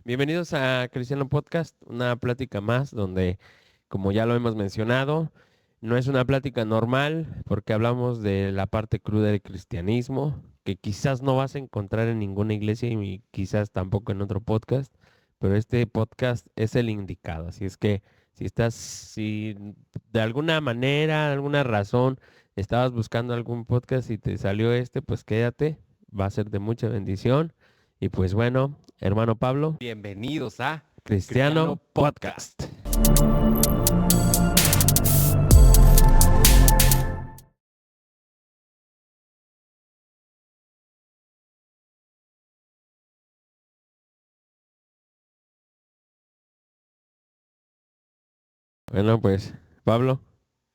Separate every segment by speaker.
Speaker 1: Bienvenidos a Cristiano Podcast, una plática más donde, como ya lo hemos mencionado, no es una plática normal porque hablamos de la parte cruda del cristianismo, que quizás no vas a encontrar en ninguna iglesia y quizás tampoco en otro podcast, pero este podcast es el indicado. Así es que si de alguna manera, alguna razón, estabas buscando algún podcast y te salió este, pues quédate, va a ser de mucha bendición. Y pues bueno, hermano Pablo,
Speaker 2: Bienvenidos a
Speaker 1: Cristiano
Speaker 2: Cristiano Podcast.
Speaker 1: Podcast. Bueno, pues, Pablo,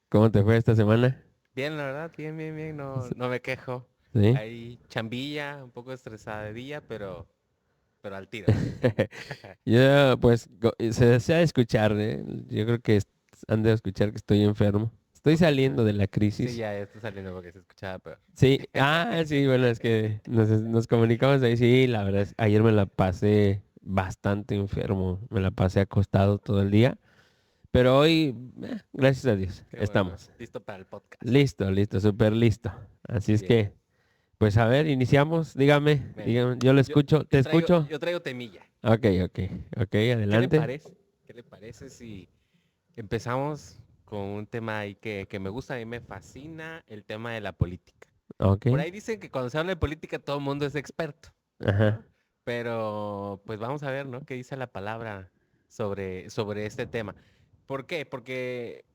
Speaker 1: ¿cómo te fue esta semana?
Speaker 2: Bien, la verdad, bien, no me quejo.
Speaker 1: ¿Sí?
Speaker 2: Hay chambilla, un poco estresada de día, pero al tiro.
Speaker 1: Yo, pues, se desea escuchar, ¿eh? Yo creo que han de escuchar que estoy enfermo. Estoy
Speaker 2: Poquito.
Speaker 1: saliendo de la
Speaker 2: Sí,
Speaker 1: crisis.
Speaker 2: ya está saliendo porque se escuchaba peor.
Speaker 1: Sí, sí, bueno, es que nos comunicamos ahí. Sí, la verdad es, ayer me la pasé bastante enfermo. Me la pasé acostado todo el día. Pero hoy, gracias a Dios,
Speaker 2: Qué bueno.
Speaker 1: estamos.
Speaker 2: Listo para el podcast.
Speaker 1: Listo, súper listo. Así es
Speaker 2: Bien,
Speaker 1: que, pues a ver, iniciamos.
Speaker 2: ven.
Speaker 1: Dígame, yo lo
Speaker 2: Yo,
Speaker 1: escucho, ¿te
Speaker 2: yo traigo,
Speaker 1: escucho?
Speaker 2: yo traigo temilla.
Speaker 1: Ok, ok, ok,
Speaker 2: ¿Qué le
Speaker 1: adelante.
Speaker 2: parece? ¿Qué le parece si empezamos con un tema ahí que me gusta, a mí me fascina, el tema de la política?
Speaker 1: Ok,
Speaker 2: Por ahí dicen que cuando se habla de política todo el mundo es experto,
Speaker 1: ajá.
Speaker 2: ¿no? Pero pues vamos a ver, ¿no? ¿Qué dice la palabra sobre este tema? ¿Por qué? Porque,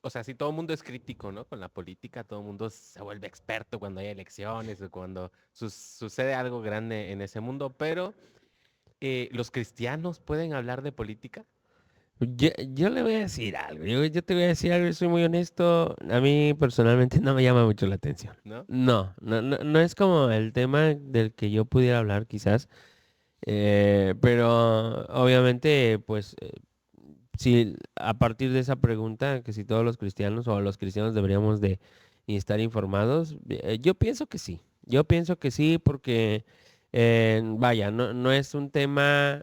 Speaker 2: o sea, si todo el mundo es crítico, ¿no? Con la política, todo el mundo se vuelve experto cuando hay elecciones o cuando sucede algo grande en ese mundo, pero ¿los cristianos pueden hablar de política?
Speaker 1: Yo le voy a decir algo, yo te voy a decir algo, y soy muy honesto, a mí personalmente no me llama mucho la atención.
Speaker 2: ¿No?
Speaker 1: No es como el tema del que yo pudiera hablar quizás, pero obviamente pues si a partir de esa pregunta, que si todos los cristianos o los cristianos deberíamos de estar informados, yo pienso que sí. Yo pienso que sí porque, vaya, no es un tema,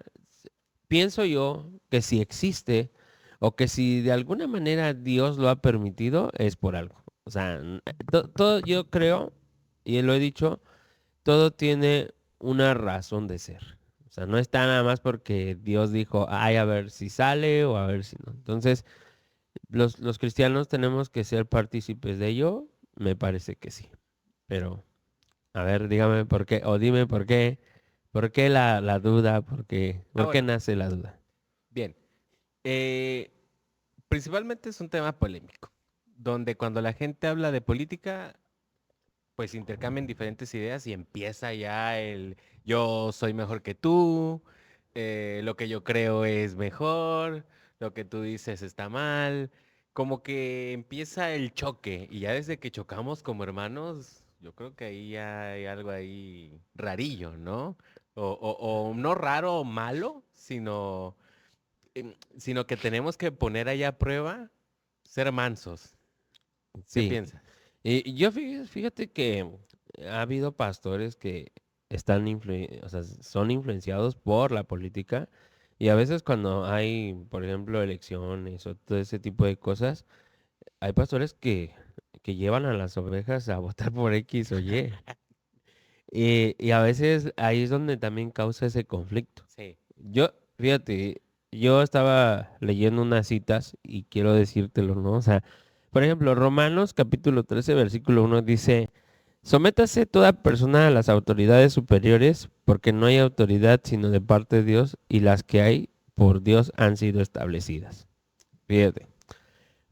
Speaker 1: pienso yo que si existe o que si de alguna manera Dios lo ha permitido, es por algo. O sea, todo yo creo, y lo he dicho, todo tiene una razón de ser. O sea, no está nada más porque Dios dijo, ay, a ver si sale o a ver si no. Entonces, los cristianos tenemos que ser partícipes de ello. Me parece que sí. Pero, a ver, dígame por qué, o dime por qué la duda,
Speaker 2: Ah,
Speaker 1: por qué
Speaker 2: bueno,
Speaker 1: nace la duda.
Speaker 2: bien. Eh, Principalmente es un tema polémico, donde cuando la gente habla de política, pues intercambian diferentes ideas y empieza ya el yo soy mejor que tú, lo que yo creo es mejor, lo que tú dices está mal, como que empieza el choque y ya desde que chocamos como hermanos, yo creo que ahí ya hay algo ahí rarillo, ¿no? O no raro o malo, sino que tenemos que poner ahí a prueba ser mansos. ¿Qué
Speaker 1: Sí.
Speaker 2: piensas?
Speaker 1: Y yo fíjate que ha habido pastores que están o sea, son influenciados por la política y a veces cuando hay, por ejemplo, elecciones o todo ese tipo de cosas, hay pastores que llevan a las ovejas a votar por X o Y. Y a veces ahí es donde también causa ese conflicto.
Speaker 2: Sí.
Speaker 1: Fíjate, yo estaba leyendo unas citas y quiero decírtelo, ¿no? O sea, por ejemplo, Romanos capítulo 13 versículo 1 dice, sométase toda persona a las autoridades superiores, porque no hay autoridad sino de parte de Dios, y las que hay por Dios han sido establecidas. Fíjate.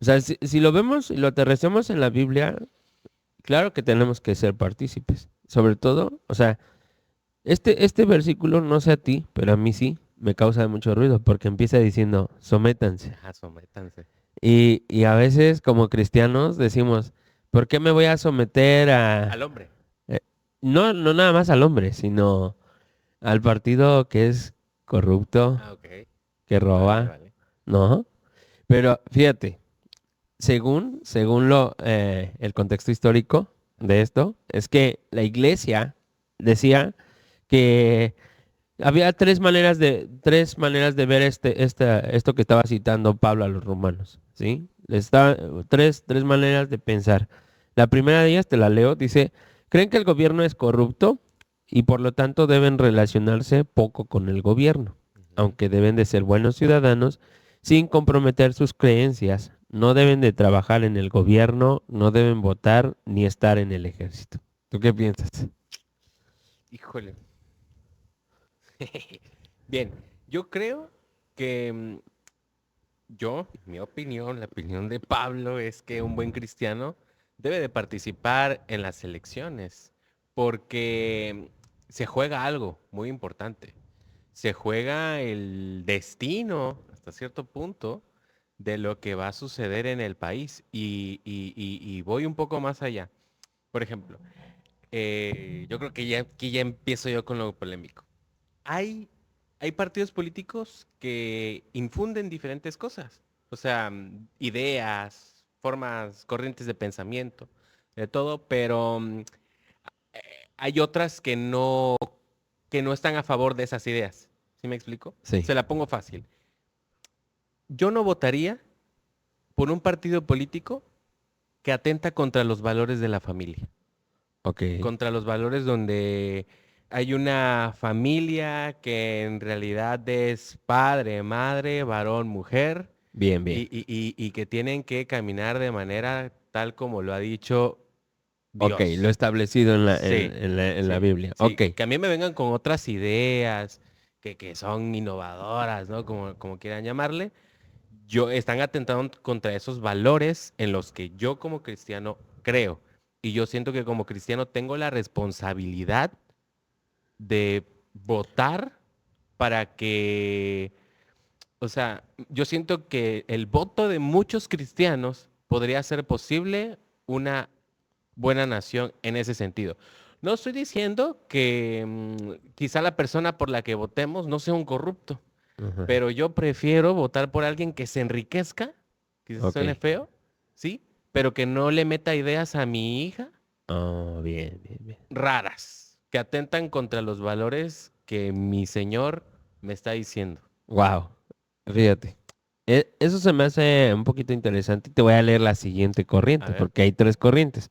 Speaker 1: O sea, si lo vemos y lo aterrizamos en la Biblia, claro que tenemos que ser partícipes. Sobre todo, o sea, este versículo, no sé a ti, pero a mí sí, me causa mucho ruido, porque empieza diciendo, sométanse.
Speaker 2: Ajá, sométanse.
Speaker 1: Y a veces como cristianos decimos, ¿por qué me voy a someter
Speaker 2: Al
Speaker 1: a...
Speaker 2: hombre.
Speaker 1: eh, no nada más al hombre, sino al partido que es corrupto,
Speaker 2: Ah, ok.
Speaker 1: que
Speaker 2: Vale,
Speaker 1: roba,
Speaker 2: vale.
Speaker 1: ¿no? Pero fíjate, según el contexto histórico de
Speaker 2: Ajá.
Speaker 1: esto, es que la iglesia decía que Había tres maneras de ver esto que estaba citando Pablo a los romanos, ¿sí? Tres maneras de pensar. La primera de ellas, te la leo, dice, creen que el gobierno es corrupto y por lo tanto deben relacionarse poco con el gobierno,
Speaker 2: Ujú.
Speaker 1: aunque deben de ser buenos ciudadanos sin comprometer sus creencias. No deben de trabajar en el gobierno, no deben votar ni estar en el ejército. ¿Tú qué piensas?
Speaker 2: Híjole. Bien, yo creo que mi opinión, la opinión de Pablo es que un buen cristiano debe de participar en las elecciones porque se juega algo muy importante. Se juega el destino, hasta cierto punto, de lo que va a suceder en el país. Y voy un poco más allá. Por ejemplo, yo creo que ya aquí ya empiezo yo con lo polémico. Hay, hay partidos políticos que infunden diferentes cosas, o sea, ideas, formas, corrientes de pensamiento, de todo, pero hay otras que no están a favor de esas ideas. ¿Sí me explico?
Speaker 1: Sí.
Speaker 2: Se la pongo fácil. Yo no votaría por un partido político que atenta contra los valores de la familia.
Speaker 1: Ok.
Speaker 2: Contra los valores donde hay una familia que en realidad es padre, madre, varón, mujer,
Speaker 1: Bien, bien.
Speaker 2: y que tienen que caminar de manera tal como lo ha dicho
Speaker 1: Ok, lo
Speaker 2: Dios.
Speaker 1: establecido en
Speaker 2: Sí,
Speaker 1: en la
Speaker 2: sí,
Speaker 1: Biblia.
Speaker 2: sí.
Speaker 1: Ok.
Speaker 2: Que a mí me vengan con otras ideas que son innovadoras, ¿no? Como quieran llamarle. Están atentando contra esos valores en los que yo como cristiano creo. Y yo siento que como cristiano tengo la responsabilidad de votar para que, o sea, yo siento que el voto de muchos cristianos podría hacer posible una buena nación en ese sentido. No estoy diciendo que quizá la persona por la que votemos no sea un corrupto,
Speaker 1: Ajá.
Speaker 2: pero yo prefiero votar por alguien que se enriquezca, quizás
Speaker 1: Ok.
Speaker 2: suene feo, ¿sí? Pero que no le meta ideas a mi hija
Speaker 1: Oh, bien, bien, bien.
Speaker 2: raras, que atentan contra los valores que mi señor me está diciendo.
Speaker 1: Wow. Fíjate. Eso se me hace un poquito interesante. Te voy a leer la siguiente
Speaker 2: A
Speaker 1: corriente,
Speaker 2: ver.
Speaker 1: porque hay tres corrientes.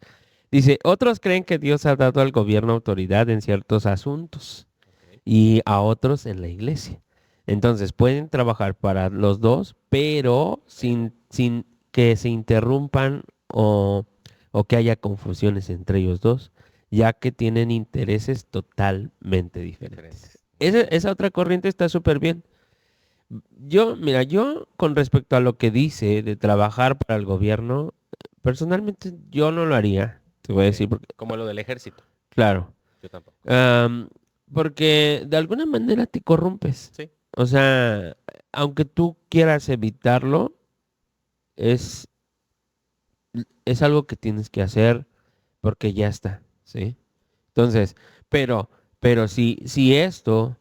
Speaker 1: Dice, otros creen que Dios ha dado al gobierno autoridad en ciertos asuntos
Speaker 2: Ok.
Speaker 1: y a otros en la iglesia. Entonces, pueden trabajar para los dos, pero
Speaker 2: Pero
Speaker 1: sin que se interrumpan o que haya confusiones entre ellos dos, ya que tienen intereses totalmente diferentes.
Speaker 2: diferentes. Ujú.
Speaker 1: Esa otra corriente está súper bien. Mira, yo con respecto a lo que dice de trabajar para el gobierno, personalmente yo no lo haría. Te voy a
Speaker 2: Ok.
Speaker 1: decir porque,
Speaker 2: Como lo del ejército.
Speaker 1: claro,
Speaker 2: Yo tampoco.
Speaker 1: am, porque de alguna manera te corrompes.
Speaker 2: Sí.
Speaker 1: O sea, aunque tú quieras evitarlo, es, es algo que tienes que hacer porque ya está, ¿sí? Entonces, pero, pero si esto,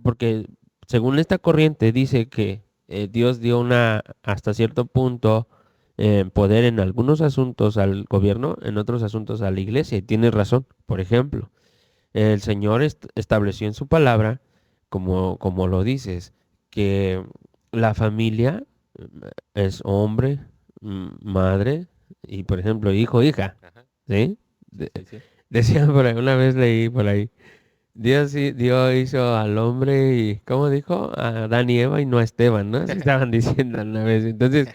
Speaker 1: porque según esta corriente dice que Dios dio hasta cierto punto, poder en algunos asuntos al gobierno, en otros asuntos a la iglesia, y tiene razón. Por ejemplo, el Señor estableció en su palabra, como lo dices, que la familia es hombre, madre, y por ejemplo, hijo, hija,
Speaker 2: Ajá.
Speaker 1: ¿sí?
Speaker 2: Sí, sí.
Speaker 1: Decían por ahí, una vez leí por ahí, Dios hizo al hombre y, ¿cómo dijo? A Adán y Eva y no a Esteban, ¿no? Así estaban diciendo una vez. Entonces,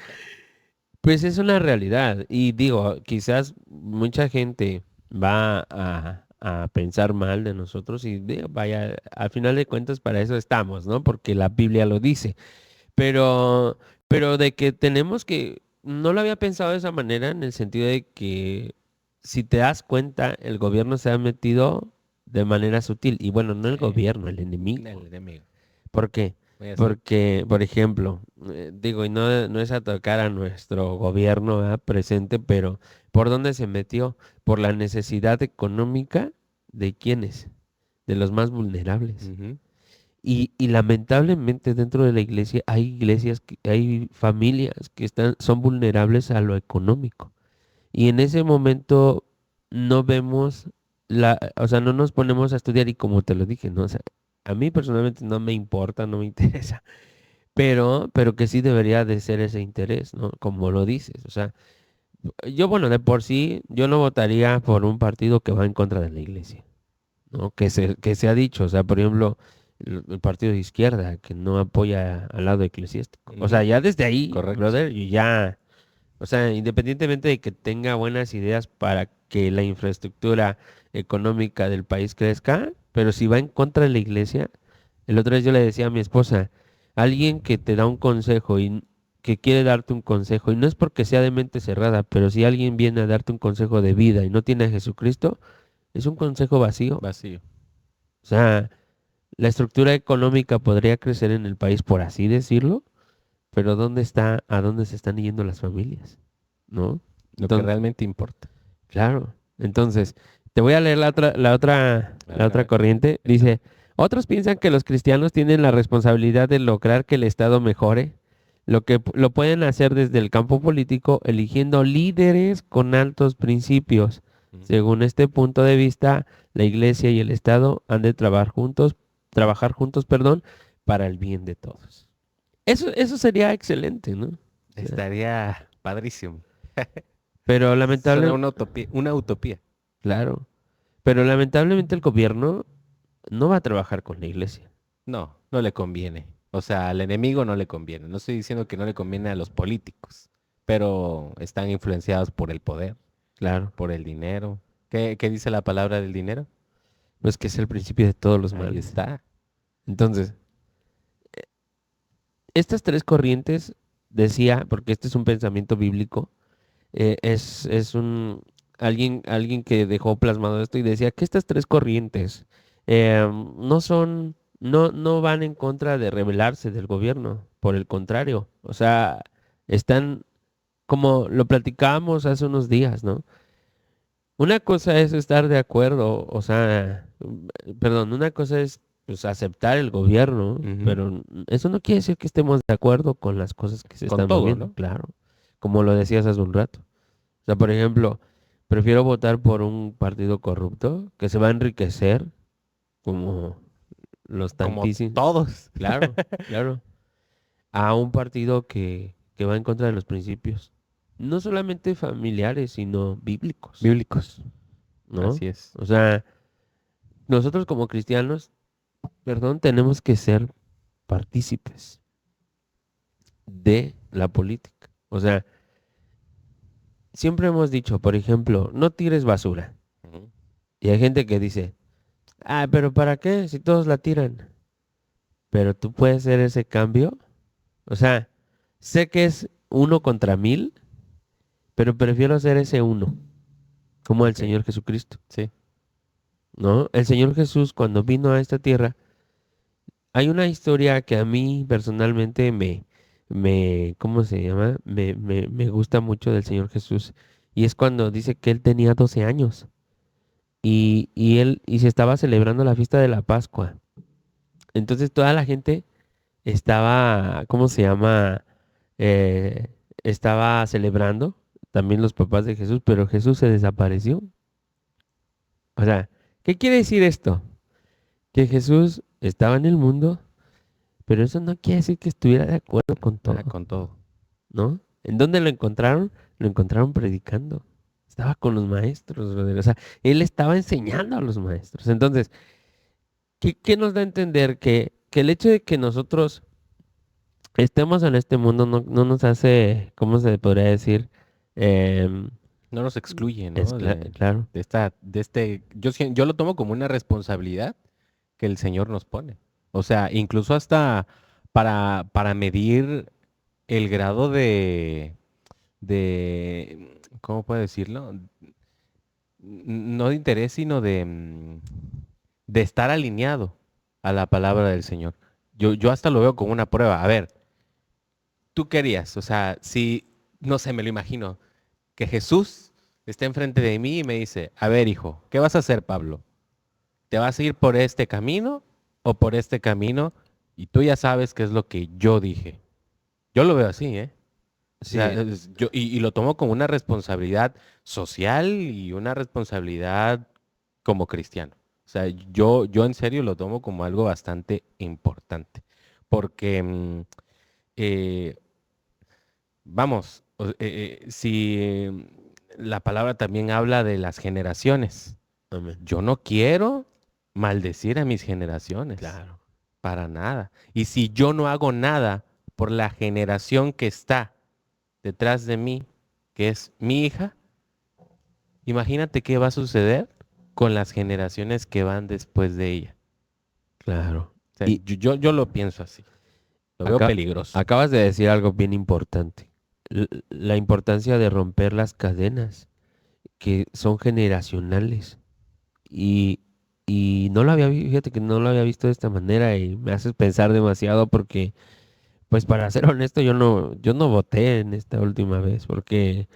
Speaker 1: pues es una realidad. Y digo, quizás mucha gente va a pensar mal de nosotros y digo, vaya, al final de cuentas para eso estamos, ¿no? Porque la Biblia lo dice. Pero, pero de que tenemos que, no lo había pensado de esa manera en el sentido de que si te das cuenta, el gobierno se ha metido de manera sutil. Y bueno, no el
Speaker 2: Sí.
Speaker 1: gobierno, el
Speaker 2: El
Speaker 1: enemigo.
Speaker 2: enemigo.
Speaker 1: ¿Por qué?
Speaker 2: Muy astuto.
Speaker 1: Porque, por ejemplo, digo, y no es atacar a nuestro gobierno, ¿verdad? Presente, pero ¿por dónde se metió? Por la necesidad económica de quienes, de los más vulnerables.
Speaker 2: Ujú.
Speaker 1: Y lamentablemente dentro de la iglesia hay iglesias, hay familias que son vulnerables a lo económico. Y en ese momento no vemos o sea, no nos ponemos a estudiar y como te lo dije, ¿no? O sea, A mí personalmente no me importa, no me interesa, pero que sí debería de ser ese interés, ¿no? Como lo dices, o sea, yo, bueno, de por sí, yo no votaría por un partido que va en contra de la iglesia, ¿no? Que se ha dicho, o sea, por ejemplo, el partido de izquierda, que no apoya al lado eclesiástico. O sea,
Speaker 2: Ujú,
Speaker 1: ya desde ahí,
Speaker 2: correcto.
Speaker 1: brother, y ya, o sea, independientemente de que tenga buenas ideas para que la infraestructura económica del país crezca, pero si va en contra de la iglesia, el otro día yo le decía a mi esposa, alguien que te da un consejo y que quiere darte un consejo, y no es porque sea de mente cerrada, pero si alguien viene a darte un consejo de vida y no tiene a Jesucristo, es un consejo vacío.
Speaker 2: Vacío.
Speaker 1: O sea, la estructura económica podría crecer en el país, por así decirlo, pero ¿dónde está, a dónde se están yendo las familias? ¿No?
Speaker 2: Lo que
Speaker 1: Entonces,
Speaker 2: realmente importa.
Speaker 1: claro. Entonces, te voy a leer
Speaker 2: A
Speaker 1: la
Speaker 2: ver, a
Speaker 1: otra
Speaker 2: ver.
Speaker 1: corriente.
Speaker 2: Échale.
Speaker 1: Dice, otros piensan que los cristianos tienen la responsabilidad de lograr que el Estado mejore, lo pueden hacer desde el campo político, eligiendo líderes con altos principios.
Speaker 2: Ujú.
Speaker 1: Según este punto de vista, la Iglesia y el Estado han de trabajar juntos, perdón, para el bien de todos. Eso sería excelente, ¿no? O sea,
Speaker 2: Estaría padrísimo.
Speaker 1: pero
Speaker 2: Suena
Speaker 1: lamentable,
Speaker 2: una utopía, una utopía.
Speaker 1: claro, pero lamentablemente el gobierno no va a trabajar con la Iglesia.
Speaker 2: No, no le conviene. O sea, al enemigo no le conviene. No estoy diciendo que no le conviene a los políticos, pero están influenciados por el poder,
Speaker 1: Claro,
Speaker 2: por el dinero. ¿Qué dice la palabra del dinero?
Speaker 1: pues que es el principio de todos los
Speaker 2: Ahí
Speaker 1: males.
Speaker 2: está.
Speaker 1: Entonces, estas tres corrientes, decía, porque este es un pensamiento bíblico, es alguien que dejó plasmado esto y decía que estas tres corrientes no son, no van en contra de rebelarse del gobierno, por el contrario, o sea, están como lo platicábamos hace unos días, ¿no? Una cosa es estar de acuerdo, o sea, perdón, una cosa es pues aceptar el gobierno,
Speaker 2: Ujú.
Speaker 1: pero eso no quiere decir que estemos de acuerdo con las cosas que se
Speaker 2: Con
Speaker 1: están
Speaker 2: todo,
Speaker 1: moviendo,
Speaker 2: ¿no?
Speaker 1: claro, como lo decías hace un rato. O sea, por ejemplo, prefiero votar por un partido corrupto que se va a enriquecer, como los
Speaker 2: Como
Speaker 1: tantísimos,
Speaker 2: todos.
Speaker 1: claro, claro, a un partido que va en contra de los principios, no solamente familiares, sino bíblicos,
Speaker 2: Bíblicos.
Speaker 1: ¿no?
Speaker 2: Así es.
Speaker 1: O sea, nosotros como cristianos, perdón, tenemos que ser partícipes de la política. O sea, siempre hemos dicho, por ejemplo, no tires basura.
Speaker 2: Ujú.
Speaker 1: Y hay gente que dice, ah, pero ¿para qué si todos la tiran? Pero tú puedes hacer ese cambio. O sea, sé que es 1 contra 1000, pero prefiero hacer ese uno, como el
Speaker 2: Ok.
Speaker 1: Señor Jesucristo,
Speaker 2: Sí.
Speaker 1: ¿no? El Señor Jesús, cuando vino a esta tierra, hay una historia que a mí personalmente ¿cómo se llama? Me gusta mucho del Señor Jesús. Y es cuando dice que él tenía 12 años y se estaba celebrando la fiesta de la Pascua. Entonces toda la gente estaba, ¿cómo se llama? Eh, estaba celebrando, también los papás de Jesús, pero Jesús se desapareció. O sea, ¿qué quiere decir esto? Que Jesús estaba en el mundo, pero eso no quiere decir que estuviera de acuerdo con
Speaker 2: Ah,
Speaker 1: todo,
Speaker 2: con todo.
Speaker 1: ¿no? ¿En dónde lo encontraron? Lo encontraron predicando. Estaba con los maestros, brother. O sea, él estaba enseñando a los maestros. Entonces, ¿qué nos da a entender? Que el hecho de que nosotros estemos en este mundo no nos hace, ¿cómo se podría decir? Em,
Speaker 2: No nos excluye, ¿no?
Speaker 1: claro,
Speaker 2: Yo lo tomo como una responsabilidad que el Señor nos pone. O sea, incluso hasta para medir el grado ¿cómo puedo decirlo? No de interés, sino de estar alineado a la palabra del Señor. Yo hasta lo veo como una prueba. A ver, ¿tú querías? O sea, si, no sé, me lo imagino, que Jesús está enfrente de mí y me dice, a ver, hijo, ¿qué vas a hacer, Pablo? ¿Te vas a ir por este camino o por este camino? Y tú ya sabes qué es lo que yo dije. Yo lo veo así, ¿eh? O sea,
Speaker 1: sí,
Speaker 2: y lo tomo como una responsabilidad social y una responsabilidad como cristiano. O sea, yo en serio lo tomo como algo bastante importante. Porque, eh, vamos, si la palabra también habla de las generaciones.
Speaker 1: Amén.
Speaker 2: Yo no quiero maldecir a mis generaciones,
Speaker 1: Claro.
Speaker 2: para nada. Y si yo no hago nada por la generación que está detrás de mí, que es mi hija, imagínate qué va a suceder con las generaciones que van después de ella.
Speaker 1: Claro.
Speaker 2: O sea,
Speaker 1: Y
Speaker 2: yo lo pienso así. Lo veo
Speaker 1: acá,
Speaker 2: peligroso.
Speaker 1: acabas de decir algo bien importante. La importancia de romper las cadenas que son generacionales. Y, y no lo había, fíjate que no lo había visto de esta manera y me haces pensar demasiado porque, pues para ser honesto, yo no voté en esta última vez porque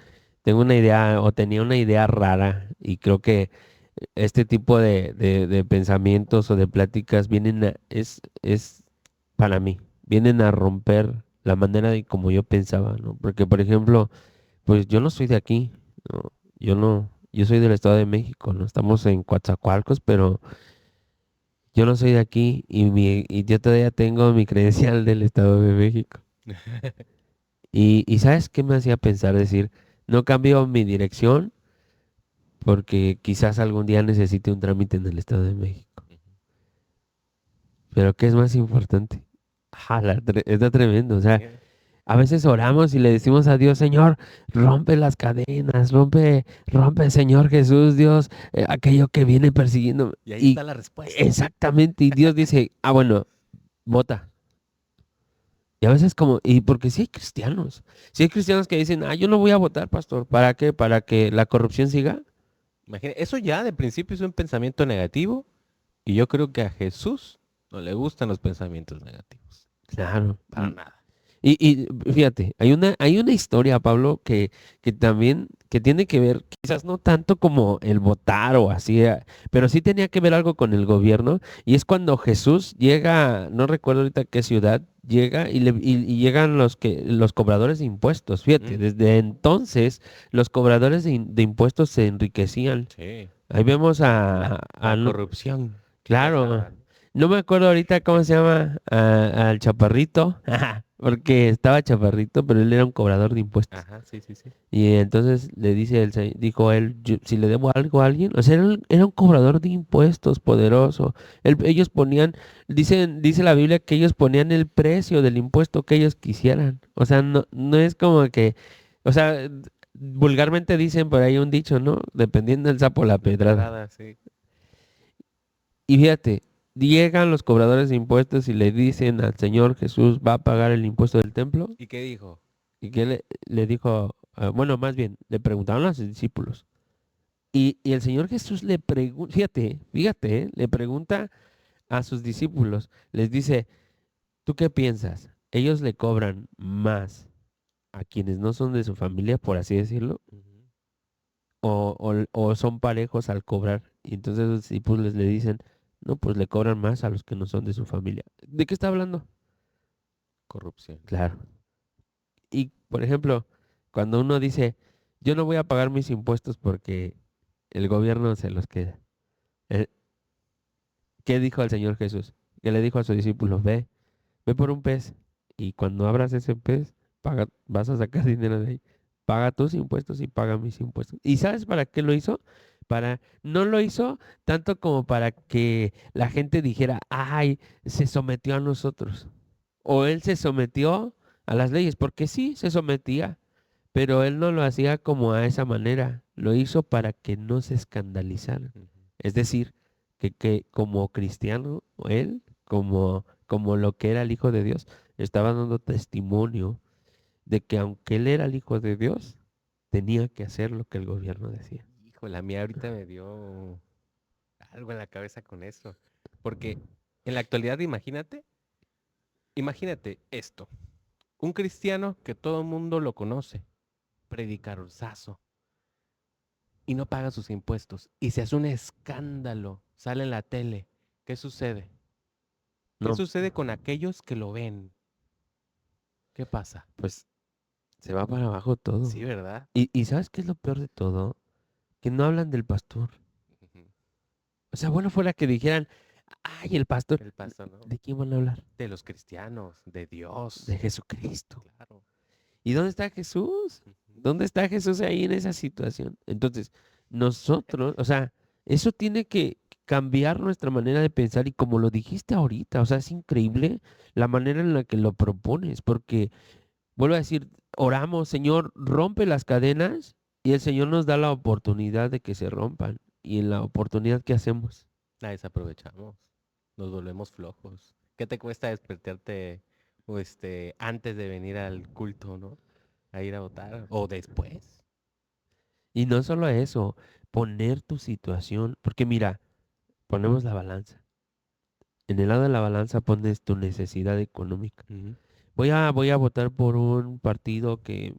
Speaker 1: tengo una idea o tenía una idea rara y creo que este tipo de pensamientos o de pláticas es para mí, vienen a romper la manera de como yo pensaba, ¿no? Porque, por ejemplo, pues yo no soy de aquí, ¿no? Yo soy del Estado de México, ¿no? Estamos en Coatzacoalcos, pero yo no soy de aquí y yo todavía tengo mi credencial del Estado de México. Y ¿sabes qué me hacía pensar? Decir, no cambio mi dirección porque quizás algún día necesite un trámite en el Estado de México. Pero ¿qué es más importante? Está tremendo. O sea, a veces oramos y le decimos a Dios, Señor, rompe las cadenas, rompe, Señor Jesús, Dios, aquello que viene persiguiendo.
Speaker 2: Y ahí
Speaker 1: Y
Speaker 2: está la respuesta.
Speaker 1: exactamente, y Dios dice, bueno, vota. Y a veces como, y porque sí hay cristianos que dicen, yo no voy a votar, pastor. ¿Para qué? ¿Para que la corrupción siga?
Speaker 2: Eso ya de principio es un pensamiento negativo y yo creo que a Jesús no le gustan los pensamientos negativos.
Speaker 1: Claro.
Speaker 2: Para nada.
Speaker 1: Y fíjate, hay una historia, Pablo, que también, que tiene que ver, quizás no tanto como el votar o así, pero sí tenía que ver algo con el gobierno, y es cuando Jesús llega, no recuerdo ahorita qué ciudad, llega y llegan los cobradores de impuestos. Fíjate,
Speaker 2: Mm,
Speaker 1: desde entonces los cobradores de impuestos se enriquecían.
Speaker 2: sí.
Speaker 1: Ahí vemos
Speaker 2: La corrupción
Speaker 1: claro,
Speaker 2: empezaba.
Speaker 1: no me acuerdo ahorita cómo se llama al chaparrito, porque estaba chaparrito, pero él era un cobrador de impuestos.
Speaker 2: Ajá, sí, sí, sí.
Speaker 1: Y entonces le dijo él, si le debo algo a alguien, o sea, era un cobrador de impuestos poderoso. Ellos ponían, dice la Biblia que ellos ponían el precio del impuesto que ellos quisieran. O sea, no es como que, o sea, vulgarmente dicen por ahí un dicho, ¿no? Dependiendo del sapo la
Speaker 2: La
Speaker 1: pedrada.
Speaker 2: pedrada, sí.
Speaker 1: Y fíjate, llegan los cobradores de impuestos y le dicen al Señor Jesús, va a pagar el impuesto del templo.
Speaker 2: ¿Y qué dijo?
Speaker 1: ¿Y qué le dijo? Bueno, más bien, le preguntaron a sus discípulos. Y el Señor Jesús le pregunta, fíjate, le pregunta a sus discípulos, les dice, ¿tú qué piensas? ¿Ellos le cobran más a quienes no son de su familia, por así decirlo?
Speaker 2: Ujú.
Speaker 1: ¿O son parejos al cobrar? Y entonces los discípulos le dicen, no, pues le cobran más a los que no son de su familia. ¿De qué está hablando?
Speaker 2: Corrupción.
Speaker 1: Claro. Y, por ejemplo, cuando uno dice, yo no voy a pagar mis impuestos porque el gobierno se los queda. eh, ¿Qué dijo el Señor Jesús? Que le dijo a sus discípulos, ve por un pez y cuando abras ese pez, vas a sacar dinero de ahí. Paga tus impuestos y paga mis impuestos. ¿Y sabes para qué lo hizo? No lo hizo tanto como para que la gente dijera, ay, se sometió a nosotros. O él se sometió a las leyes, porque sí, se sometía, pero él no lo hacía como a esa manera. Lo hizo para que no se escandalizaran.
Speaker 2: Ujú.
Speaker 1: Es decir, que como cristiano, él, como lo que era el Hijo de Dios, estaba dando testimonio de que aunque él era el Hijo de Dios, tenía que hacer lo que el gobierno decía.
Speaker 2: Hijo, la mía ahorita me dio algo en la cabeza con eso. Porque en la actualidad, imagínate esto. Un cristiano que todo el mundo lo conoce, predicarosazo, y no paga sus impuestos, y se hace un escándalo, sale en la tele. ¿Qué sucede? ¿Qué
Speaker 1: No,
Speaker 2: sucede con aquellos que lo ven? ¿Qué pasa?
Speaker 1: pues se va para abajo todo.
Speaker 2: Sí, ¿verdad?
Speaker 1: Y ¿sabes qué es lo peor de todo? Que no hablan del pastor.
Speaker 2: Ujú.
Speaker 1: O sea, bueno fuera que dijeran, ay, el pastor,
Speaker 2: El pastor, ¿no?
Speaker 1: ¿de quién van a hablar?
Speaker 2: De los cristianos, de Dios.
Speaker 1: De Jesucristo.
Speaker 2: Claro.
Speaker 1: ¿Y dónde está Jesús?
Speaker 2: Ujú.
Speaker 1: ¿Dónde está Jesús ahí en esa situación? Entonces, nosotros, o sea, eso tiene que cambiar nuestra manera de pensar y como lo dijiste ahorita, o sea, es increíble la manera en la que lo propones, porque vuelvo a decir, oramos, Señor, rompe las cadenas y el Señor nos da la oportunidad de que se rompan. Y en la oportunidad que hacemos,
Speaker 2: La desaprovechamos. Nos volvemos flojos. ¿Qué te cuesta despertarte antes de venir al culto, ¿no? A ir a votar. O después.
Speaker 1: y no solo eso, poner tu situación, porque mira, ponemos la balanza. En el lado de la balanza pones tu necesidad económica.
Speaker 2: Ujú.
Speaker 1: Voy a votar por un partido que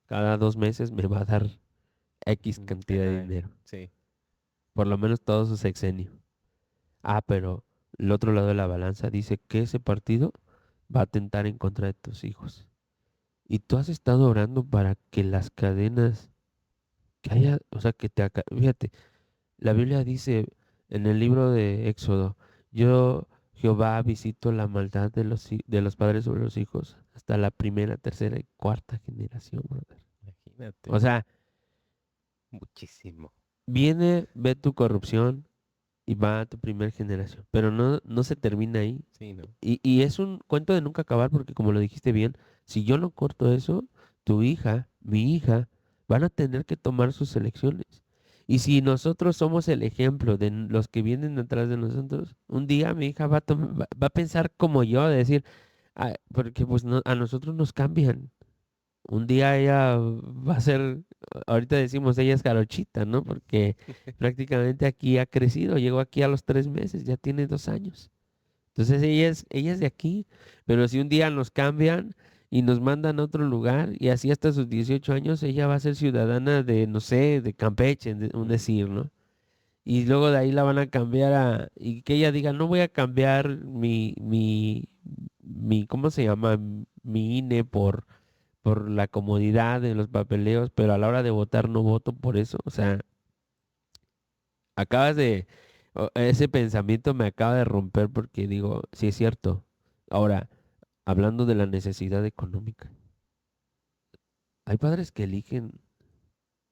Speaker 1: cada 2 meses me va a dar X cantidad de
Speaker 2: Ajá,
Speaker 1: dinero,
Speaker 2: sí.
Speaker 1: por lo menos todo su sexenio. Ah, pero el otro lado de la balanza dice que ese partido va a atentar en contra de tus hijos. Y tú has estado orando para que las cadenas que haya, o sea, fíjate, la Biblia dice en el libro de Éxodo, yo Jehová visito la maldad de los padres sobre los hijos hasta la primera, tercera y cuarta generación, brother.
Speaker 2: Imagínate.
Speaker 1: O sea,
Speaker 2: Muchísimo.
Speaker 1: ve tu corrupción y va a tu primera generación, pero no se termina ahí.
Speaker 2: Sí, ¿no?
Speaker 1: Y es un cuento de nunca acabar porque como lo dijiste bien, si yo no corto eso, tu hija, mi hija, van a tener que tomar sus elecciones. Y si nosotros somos el ejemplo de los que vienen detrás de nosotros, un día mi hija va a pensar como yo, de decir, "Ah, porque pues a nosotros nos cambian. Un día ella va a ser, ahorita decimos ella es jarochita, ¿no? Porque prácticamente aquí ha crecido, llegó aquí a los 3 meses, ya tiene 2 años. Entonces ella es de aquí, pero si un día nos cambian y nos mandan a otro lugar y así hasta sus 18 años, ella va a ser ciudadana de, no sé, de Campeche, un
Speaker 2: Ujú.
Speaker 1: decir, ¿no? Y luego de ahí la van a cambiar y que ella diga, no voy a cambiar ¿cómo se llama? Mi INE por la comodidad de los papeleos, pero a la hora de votar no voto por eso. O sea, ese pensamiento me acaba de romper porque digo, sí es cierto. Ahora, hablando de la necesidad económica, hay padres que eligen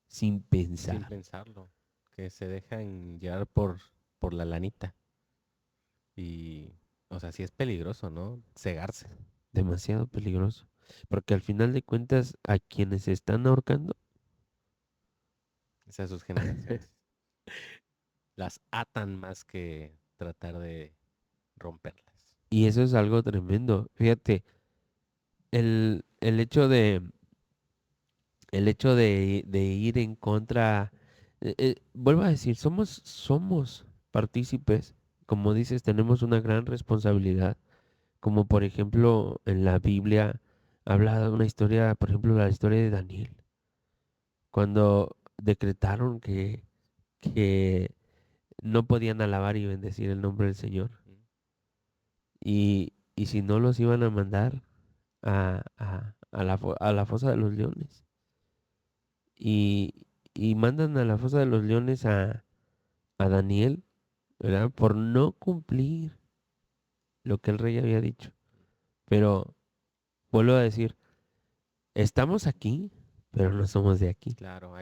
Speaker 1: sin
Speaker 2: Sin
Speaker 1: pensar,
Speaker 2: pensarlo. Que se dejan llevar por la lanita. Y, o sea, sí es peligroso, ¿no? Cegarse.
Speaker 1: demasiado peligroso, porque al final de cuentas a quienes se están ahorcando,
Speaker 2: Esas sus generaciones. Las atan más que tratar de romperlas.
Speaker 1: y eso es algo tremendo. Fíjate, el hecho de ir en contra, vuelvo a decir, somos partícipes, como dices, tenemos una gran responsabilidad, como por ejemplo en la Biblia habla de una historia, por ejemplo la historia de Daniel, cuando decretaron que no podían alabar y bendecir el nombre del Señor,
Speaker 2: Mm.
Speaker 1: y si no los iban a mandar a la fosa de los leones. Y mandan a la fosa de los leones a Daniel, ¿verdad? Por no cumplir lo que el rey había dicho. Pero vuelvo a decir, estamos aquí, pero no somos de aquí.
Speaker 2: Claro,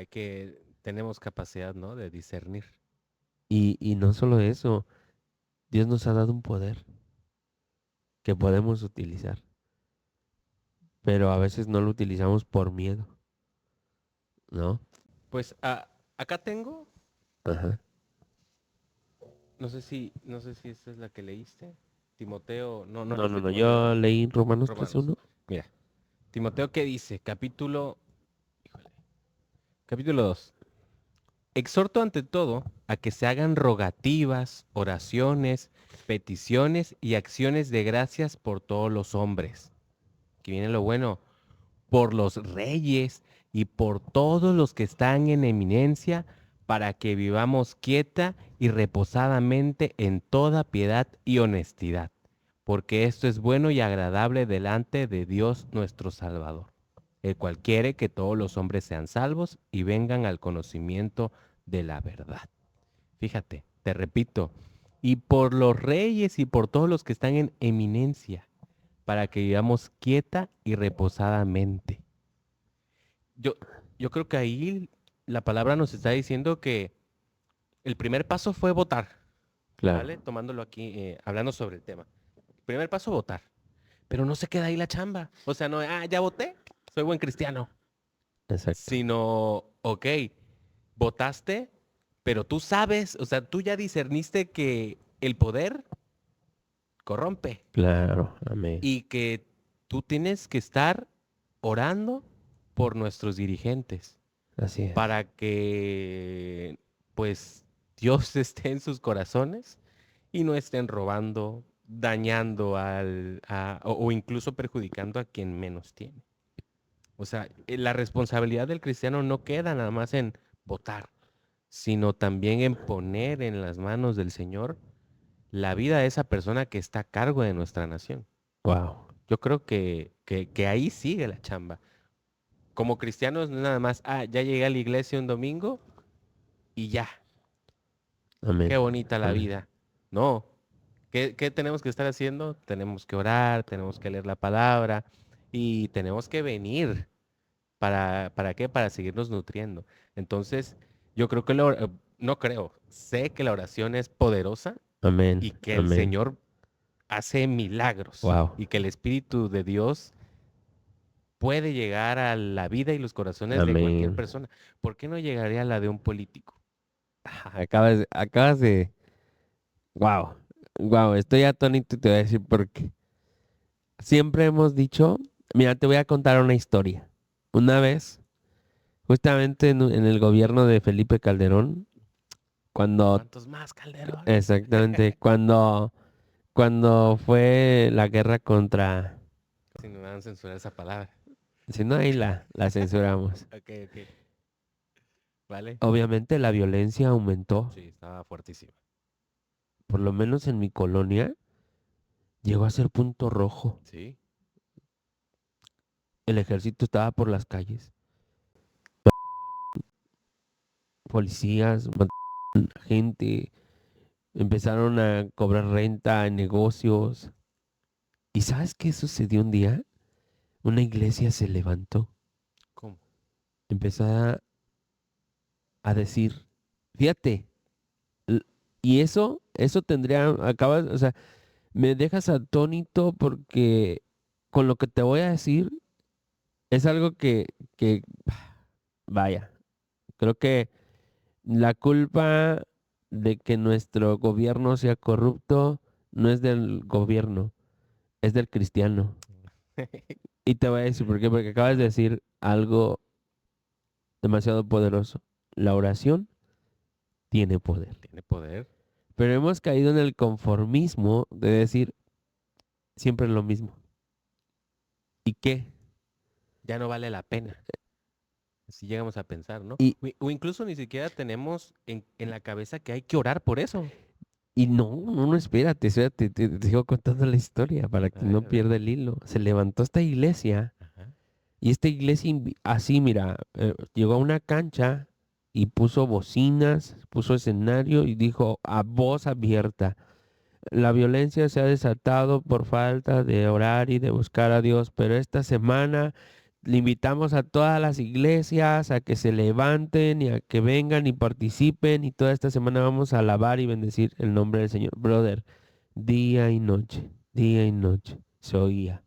Speaker 2: tenemos capacidad, ¿no? De discernir.
Speaker 1: Y no solo eso, Dios nos ha dado un poder que podemos utilizar, pero a veces no lo utilizamos por miedo, ¿no?
Speaker 2: Pues acá tengo,
Speaker 1: Ajá.
Speaker 2: no sé si esta es la que leíste. Timoteo, no
Speaker 1: No, no,
Speaker 2: leíste
Speaker 1: no,
Speaker 2: Timoteo, ¿verdad?
Speaker 1: yo leí Romanos
Speaker 2: Romanos.
Speaker 1: 3:1.
Speaker 2: Mira, Timoteo, ¿qué dice? Híjole, capítulo 2. Exhorto ante todo a que se hagan rogativas, oraciones, peticiones y acciones de gracias por todos los hombres. Aquí viene lo bueno, por los reyes y por todos los que están en eminencia, para que vivamos quieta y reposadamente en toda piedad y honestidad, porque esto es bueno y agradable delante de Dios nuestro Salvador, el cual quiere que todos los hombres sean salvos y vengan al conocimiento de la verdad. Fíjate, te repito, y por los reyes y por todos los que están en eminencia, para que vivamos quieta y reposadamente. Yo, yo creo que ahí la palabra nos está diciendo que el primer paso fue votar,
Speaker 1: Claro.
Speaker 2: ¿vale? Tomándolo aquí, hablando sobre el tema. El primer paso, votar. Pero no se queda ahí la chamba. O sea, no, ya voté, soy buen cristiano.
Speaker 1: Exacto.
Speaker 2: Sino, ok, votaste, pero tú sabes, o sea, tú ya discerniste que el poder corrompe
Speaker 1: Claro. Amén.
Speaker 2: y que tú tienes que estar orando por nuestros dirigentes
Speaker 1: Así es.
Speaker 2: para que, pues, Dios esté en sus corazones y no estén robando, dañando o incluso perjudicando a quien menos tiene. O sea, la responsabilidad del cristiano no queda nada más en votar, sino también en poner en las manos del Señor la vida de esa persona que está a cargo de nuestra nación.
Speaker 1: Wow.
Speaker 2: Yo creo que ahí sigue la chamba. Como cristianos no es nada más, ya llegué a la iglesia un domingo y ya,
Speaker 1: Amén.
Speaker 2: qué bonita la
Speaker 1: Amén.
Speaker 2: vida. No, ¿qué tenemos que estar haciendo? Tenemos que orar, tenemos que leer la palabra y tenemos que venir. ¿Para qué? Para seguirnos nutriendo. Entonces, yo creo que no creo, sé que la oración es poderosa
Speaker 1: Amén.
Speaker 2: y que el
Speaker 1: Amén.
Speaker 2: Señor hace milagros
Speaker 1: Wow.
Speaker 2: y que el Espíritu de Dios puede llegar a la vida y los corazones de cualquier
Speaker 1: Amén.
Speaker 2: persona. ¿Por qué no llegaría a la de un político?
Speaker 1: Acabas de. Wow. Wow. Estoy atónito y te voy a decir por qué. Siempre hemos dicho. Mira, te voy a contar una historia. Una vez, justamente en el gobierno de Felipe Calderón, cuando.
Speaker 2: ¿Cuántos más, Calderón?
Speaker 1: Exactamente. Cuando fue la guerra contra.
Speaker 2: Si no me van a censurar esa palabra.
Speaker 1: Si no, ahí la censuramos.
Speaker 2: Ok, ok. ¿Vale?
Speaker 1: Obviamente la violencia aumentó.
Speaker 2: Sí, estaba fuertísima.
Speaker 1: Por lo menos en mi colonia, llegó a ser punto rojo.
Speaker 2: Sí.
Speaker 1: El ejército estaba por las calles. Policías, mataron gente, empezaron a cobrar renta en negocios. ¿Y sabes qué sucedió un día? Una iglesia se levantó,
Speaker 2: ¿Cómo?
Speaker 1: empezó a decir, fíjate, l- y eso tendría, acabas, o sea, me dejas atónito porque con lo que te voy a decir es algo que vaya, creo que la culpa de que nuestro gobierno sea corrupto no es del gobierno, es del cristiano. Y te voy a decir por qué, porque acabas de decir algo demasiado poderoso. La oración tiene poder.
Speaker 2: Tiene poder.
Speaker 1: Pero hemos caído en el conformismo de decir siempre lo mismo. ¿Y qué?
Speaker 2: Ya no vale la pena. Si llegamos a pensar, ¿no?
Speaker 1: Y,
Speaker 2: O incluso ni siquiera tenemos en la cabeza que hay que orar por eso.
Speaker 1: y no, espérate, te sigo contando la historia para que no
Speaker 2: A ver.
Speaker 1: pierda el hilo. Se levantó esta iglesia.
Speaker 2: Ajá.
Speaker 1: Y esta iglesia, así, mira, llegó a una cancha y puso bocinas, puso escenario y dijo a voz abierta, la violencia se ha desatado por falta de orar y de buscar a Dios, pero esta semana le invitamos a todas las iglesias a que se levanten y a que vengan y participen y toda esta semana vamos a alabar y bendecir el nombre del Señor. Brother, día y noche, se oía.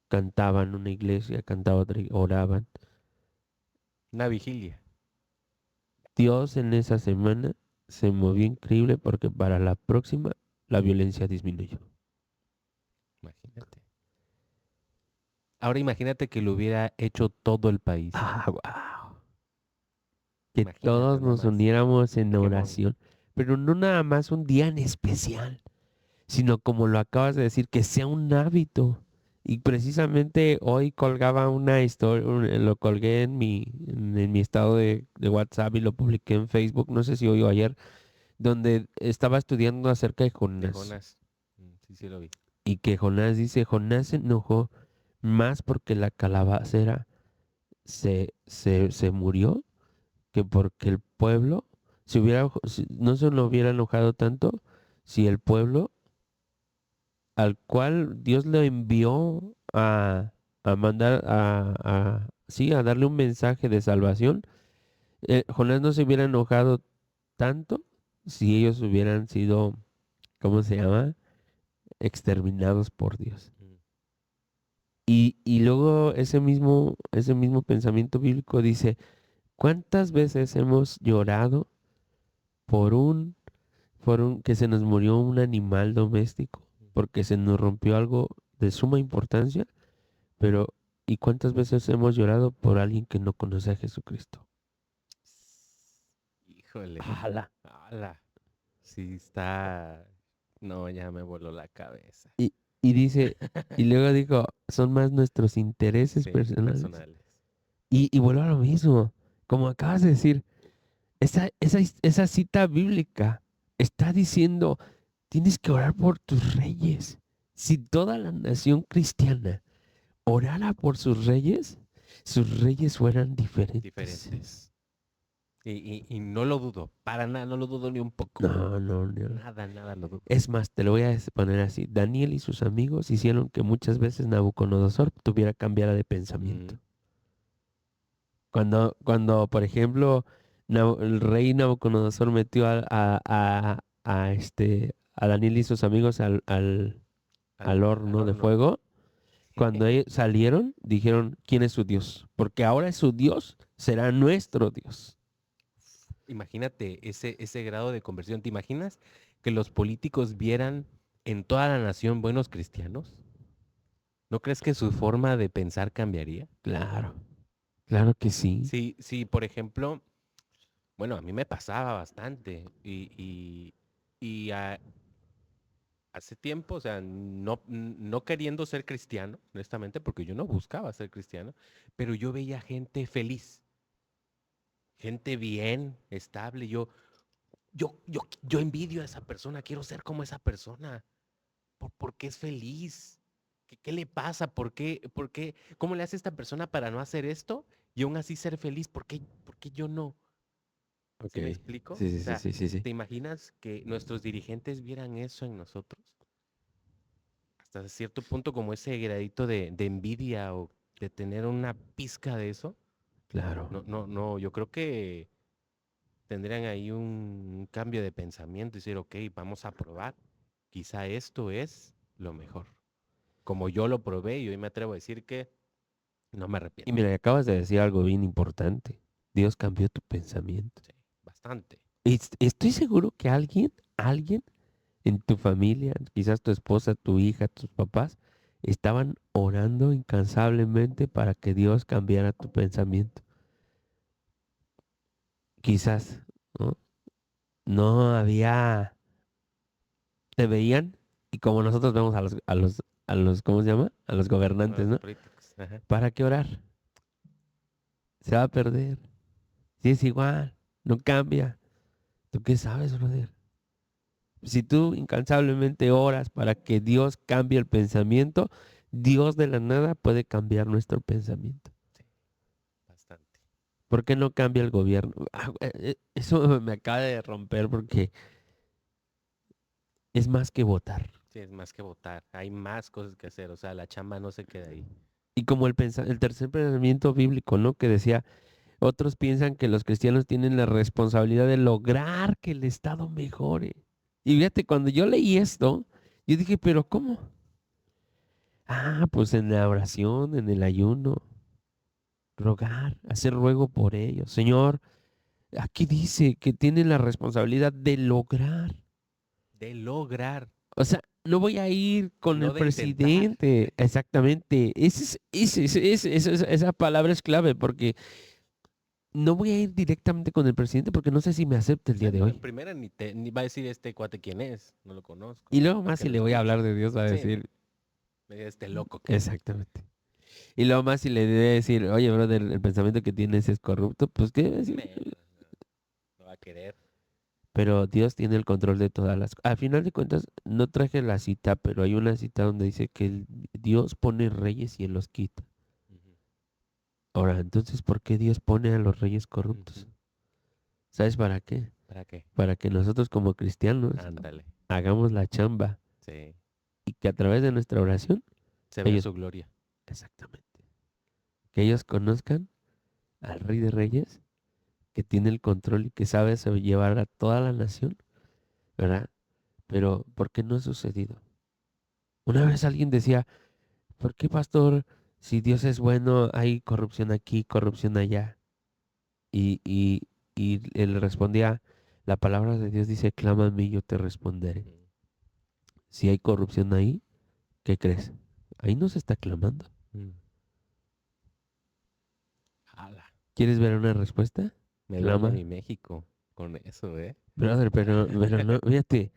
Speaker 1: Cantaban una iglesia, cantaba otra, oraban.
Speaker 2: Una vigilia.
Speaker 1: Dios en esa semana se movió increíble porque para la próxima la violencia disminuyó.
Speaker 2: Imagínate. Ahora imagínate que lo hubiera hecho todo el país.
Speaker 1: Wow. Que
Speaker 2: Imagínate
Speaker 1: todos nos
Speaker 2: nomás.
Speaker 1: uniéramos en
Speaker 2: Qué mon.
Speaker 1: oración, pero no nada más un día en especial, sino como lo acabas de decir, que sea un hábito. Y precisamente hoy colgaba una historia, lo colgué en mi estado de WhatsApp y lo publiqué en Facebook, no sé si hoy o ayer, donde estaba estudiando acerca de
Speaker 2: De
Speaker 1: Jonás.
Speaker 2: Jonás. Sí, sí lo vi.
Speaker 1: Y que Jonás dice, Jonás se enojó más porque la calabacera se murió que porque el pueblo no se lo hubiera enojado tanto si el pueblo al cual Dios le envió a mandar sí, a darle un mensaje de salvación, Jonás no se hubiera enojado tanto si ellos hubieran sido, ¿cómo se llama? Exterminados por Dios.
Speaker 2: Mm.
Speaker 1: Y luego ese mismo pensamiento bíblico dice, ¿cuántas veces hemos llorado por que se nos murió un animal doméstico? Porque se nos rompió algo de suma importancia, pero ¿y cuántas veces hemos llorado por alguien que no conoce a Jesucristo?
Speaker 2: Híjole.
Speaker 1: ¡Hala!
Speaker 2: Ala. Sí está. No, ya me voló la cabeza.
Speaker 1: Y, y dice, y luego dijo, son más nuestros intereses
Speaker 2: Sí,
Speaker 1: personales.
Speaker 2: personales.
Speaker 1: Y vuelvo a lo mismo, como acabas de decir, esa cita bíblica está diciendo, tienes que orar por tus reyes. Si toda la nación cristiana orara por sus reyes fueran diferentes.
Speaker 2: Diferentes. Y no lo dudo, para nada, no lo dudo ni un poco.
Speaker 1: No, no, no.
Speaker 2: Nada, nada lo dudo.
Speaker 1: Es más, te lo voy a poner así. Daniel y sus amigos hicieron que muchas veces Nabucodonosor tuviera cambiara de pensamiento.
Speaker 2: Mm.
Speaker 1: Por ejemplo, el rey Nabucodonosor metió a Daniel y sus amigos al horno de fuego, cuando ellos salieron, dijeron, ¿quién es su Dios? Porque ahora es su Dios, será nuestro Dios.
Speaker 2: Imagínate ese grado de conversión. ¿Te imaginas que los políticos vieran en toda la nación buenos cristianos? ¿No crees que su forma de pensar cambiaría?
Speaker 1: Claro, claro que sí.
Speaker 2: Sí, sí, por ejemplo, bueno, a mí me pasaba bastante y hace tiempo, o sea, no queriendo ser cristiano, honestamente, porque yo no buscaba ser cristiano, pero yo veía gente feliz, gente bien, estable. Yo envidio a esa persona, quiero ser como esa persona, porque es feliz. ¿Qué le pasa? ¿Cómo le hace esta persona para no hacer esto y aún así ser feliz? ¿Por qué yo no?
Speaker 1: Ok.
Speaker 2: ¿Sí me explico?
Speaker 1: Sí,
Speaker 2: O
Speaker 1: sí, sí,
Speaker 2: sea,
Speaker 1: sí, sí, sí.
Speaker 2: ¿te imaginas que nuestros dirigentes vieran eso en nosotros? Hasta cierto punto como ese gradito de envidia o de tener una pizca de eso.
Speaker 1: Claro.
Speaker 2: No, no, no, yo creo que tendrían ahí un cambio de pensamiento y decir, ok, vamos a probar. Quizá esto es lo mejor. Como yo lo probé y hoy me atrevo a decir que no me
Speaker 1: Y
Speaker 2: arrepiento.
Speaker 1: mira, acabas de decir algo bien importante. Dios cambió tu pensamiento.
Speaker 2: Sí, bastante.
Speaker 1: Y estoy seguro que alguien en tu familia, quizás tu esposa, tu hija, tus papás, estaban orando incansablemente para que Dios cambiara tu pensamiento. Quizás, ¿no? No había, te veían y como nosotros vemos a los, ¿cómo se llama? A los
Speaker 2: A
Speaker 1: gobernantes,
Speaker 2: los
Speaker 1: ¿no?
Speaker 2: políticos. Ajá.
Speaker 1: ¿Para qué orar? Se va a perder. Si es igual, no cambia. ¿Tú qué sabes, brother? Si tú incansablemente oras para que Dios cambie el pensamiento, Dios de la nada puede cambiar nuestro pensamiento.
Speaker 2: Sí, bastante.
Speaker 1: ¿Por qué no cambia el gobierno? Eso me acaba de romper porque es más que votar.
Speaker 2: Sí, es más que votar. Hay más cosas que hacer. O sea, la chamba no se queda ahí.
Speaker 1: Y como el tercer pensamiento bíblico, ¿no? Que decía, otros piensan que los cristianos tienen la responsabilidad de lograr que el Estado mejore. Y fíjate, cuando yo leí esto, yo dije, ¿pero cómo? Ah, pues en la oración, en el ayuno, rogar, hacer ruego por ellos. Señor, aquí dice que tienen la responsabilidad de lograr.
Speaker 2: De lograr,
Speaker 1: O sea, no voy a ir con
Speaker 2: no
Speaker 1: el
Speaker 2: de intentar.
Speaker 1: presidente. Exactamente. Esa palabra es clave porque no voy a ir directamente con el presidente porque no sé si me acepta el día de
Speaker 2: No, en
Speaker 1: hoy.
Speaker 2: primera ni va a decir este cuate quién es, no lo conozco.
Speaker 1: Y luego
Speaker 2: ¿Para
Speaker 1: más
Speaker 2: qué
Speaker 1: si
Speaker 2: lo
Speaker 1: le voy a
Speaker 2: escucho?
Speaker 1: hablar de Dios, va a
Speaker 2: Sí, no,
Speaker 1: decir,
Speaker 2: me diga este loco que habla.
Speaker 1: exactamente. Y luego más si le voy a decir, oye, brother, el pensamiento que tienes es corrupto, pues ¿qué voy a decir?
Speaker 2: Menos, no va a querer.
Speaker 1: Pero Dios tiene el control de todas las cosas. Al final de cuentas, no traje la cita, pero hay una cita donde dice que Dios pone reyes y él los quita.
Speaker 2: Ujú,
Speaker 1: Ahora, entonces, ¿por qué Dios pone a los reyes corruptos?
Speaker 2: ujú.
Speaker 1: ¿Sabes para qué?
Speaker 2: ¿Para qué?
Speaker 1: para que nosotros como cristianos
Speaker 2: Ándale.
Speaker 1: hagamos la chamba
Speaker 2: Sí.
Speaker 1: y que a través de nuestra oración,
Speaker 2: Se ve
Speaker 1: ellos,
Speaker 2: su gloria.
Speaker 1: exactamente, que ellos conozcan al Rey de Reyes, que tiene el control y que sabe llevar a toda la nación, ¿verdad? Pero, ¿por qué no ha sucedido? Una vez alguien decía, ¿por qué, pastor, si Dios es bueno, hay corrupción aquí, corrupción allá? Y él respondía, la palabra de Dios dice, clama a mí y yo te responderé.
Speaker 2: Mm.
Speaker 1: Si hay corrupción ahí, ¿qué crees? Ahí no se está clamando.
Speaker 2: Mm. Ala,
Speaker 1: ¿Quieres ver una respuesta?
Speaker 2: me duele
Speaker 1: Clama.
Speaker 2: mi México con eso, ¿eh?
Speaker 1: Brother, pero no, fíjate,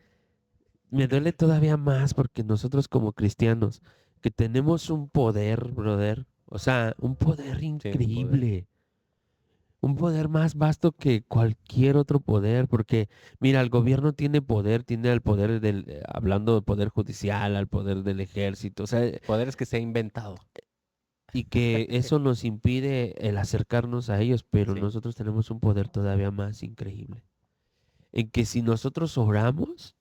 Speaker 1: me duele todavía más porque nosotros como cristianos, que tenemos un poder, brother, o sea, un poder
Speaker 2: Sí, un poder.
Speaker 1: increíble, un poder más vasto que cualquier otro poder, porque mira, el gobierno tiene poder, tiene el poder del, hablando del poder judicial, al poder del ejército, o sea,
Speaker 2: Poderes que se ha inventado.
Speaker 1: y que eso nos impide el acercarnos a ellos, pero
Speaker 2: Sí.
Speaker 1: nosotros tenemos un poder todavía más increíble, en que si nosotros oramos,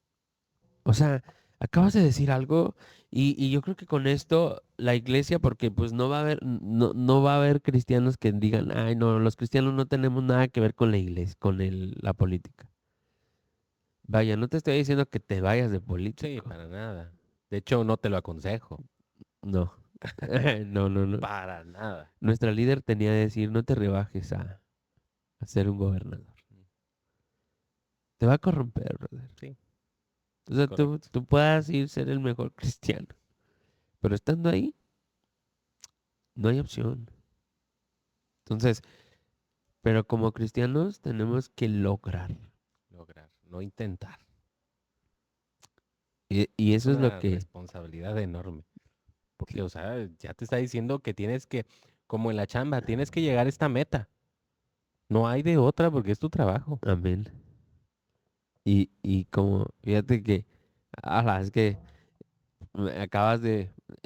Speaker 1: o sea, acabas de decir algo y yo creo que con esto la iglesia, porque pues no va a haber, no va a haber cristianos que digan, ay no, los cristianos no tenemos nada que ver con la iglesia, con la política. Vaya, no te estoy diciendo que te vayas de
Speaker 2: Sí,
Speaker 1: político.
Speaker 2: para nada. De hecho, no te lo aconsejo.
Speaker 1: No, no, no, no.
Speaker 2: Para nada.
Speaker 1: Nuestra líder tenía que decir, no te rebajes a ser un gobernador. Te va a corromper, brother.
Speaker 2: Sí,
Speaker 1: O
Speaker 2: es
Speaker 1: sea, tú,
Speaker 2: correcto.
Speaker 1: tú puedas ir ser el mejor cristiano, pero estando ahí, no hay opción. Entonces, pero como cristianos tenemos que lograr.
Speaker 2: Lograr, no intentar.
Speaker 1: Y
Speaker 2: Es
Speaker 1: eso es lo
Speaker 2: una
Speaker 1: que,
Speaker 2: responsabilidad enorme. Porque, o sea, ya te está diciendo que tienes que, como en la chamba, tienes que llegar a esta meta. No hay de otra porque es tu trabajo.
Speaker 1: amén. Y como, fíjate que, ala, es que me acabas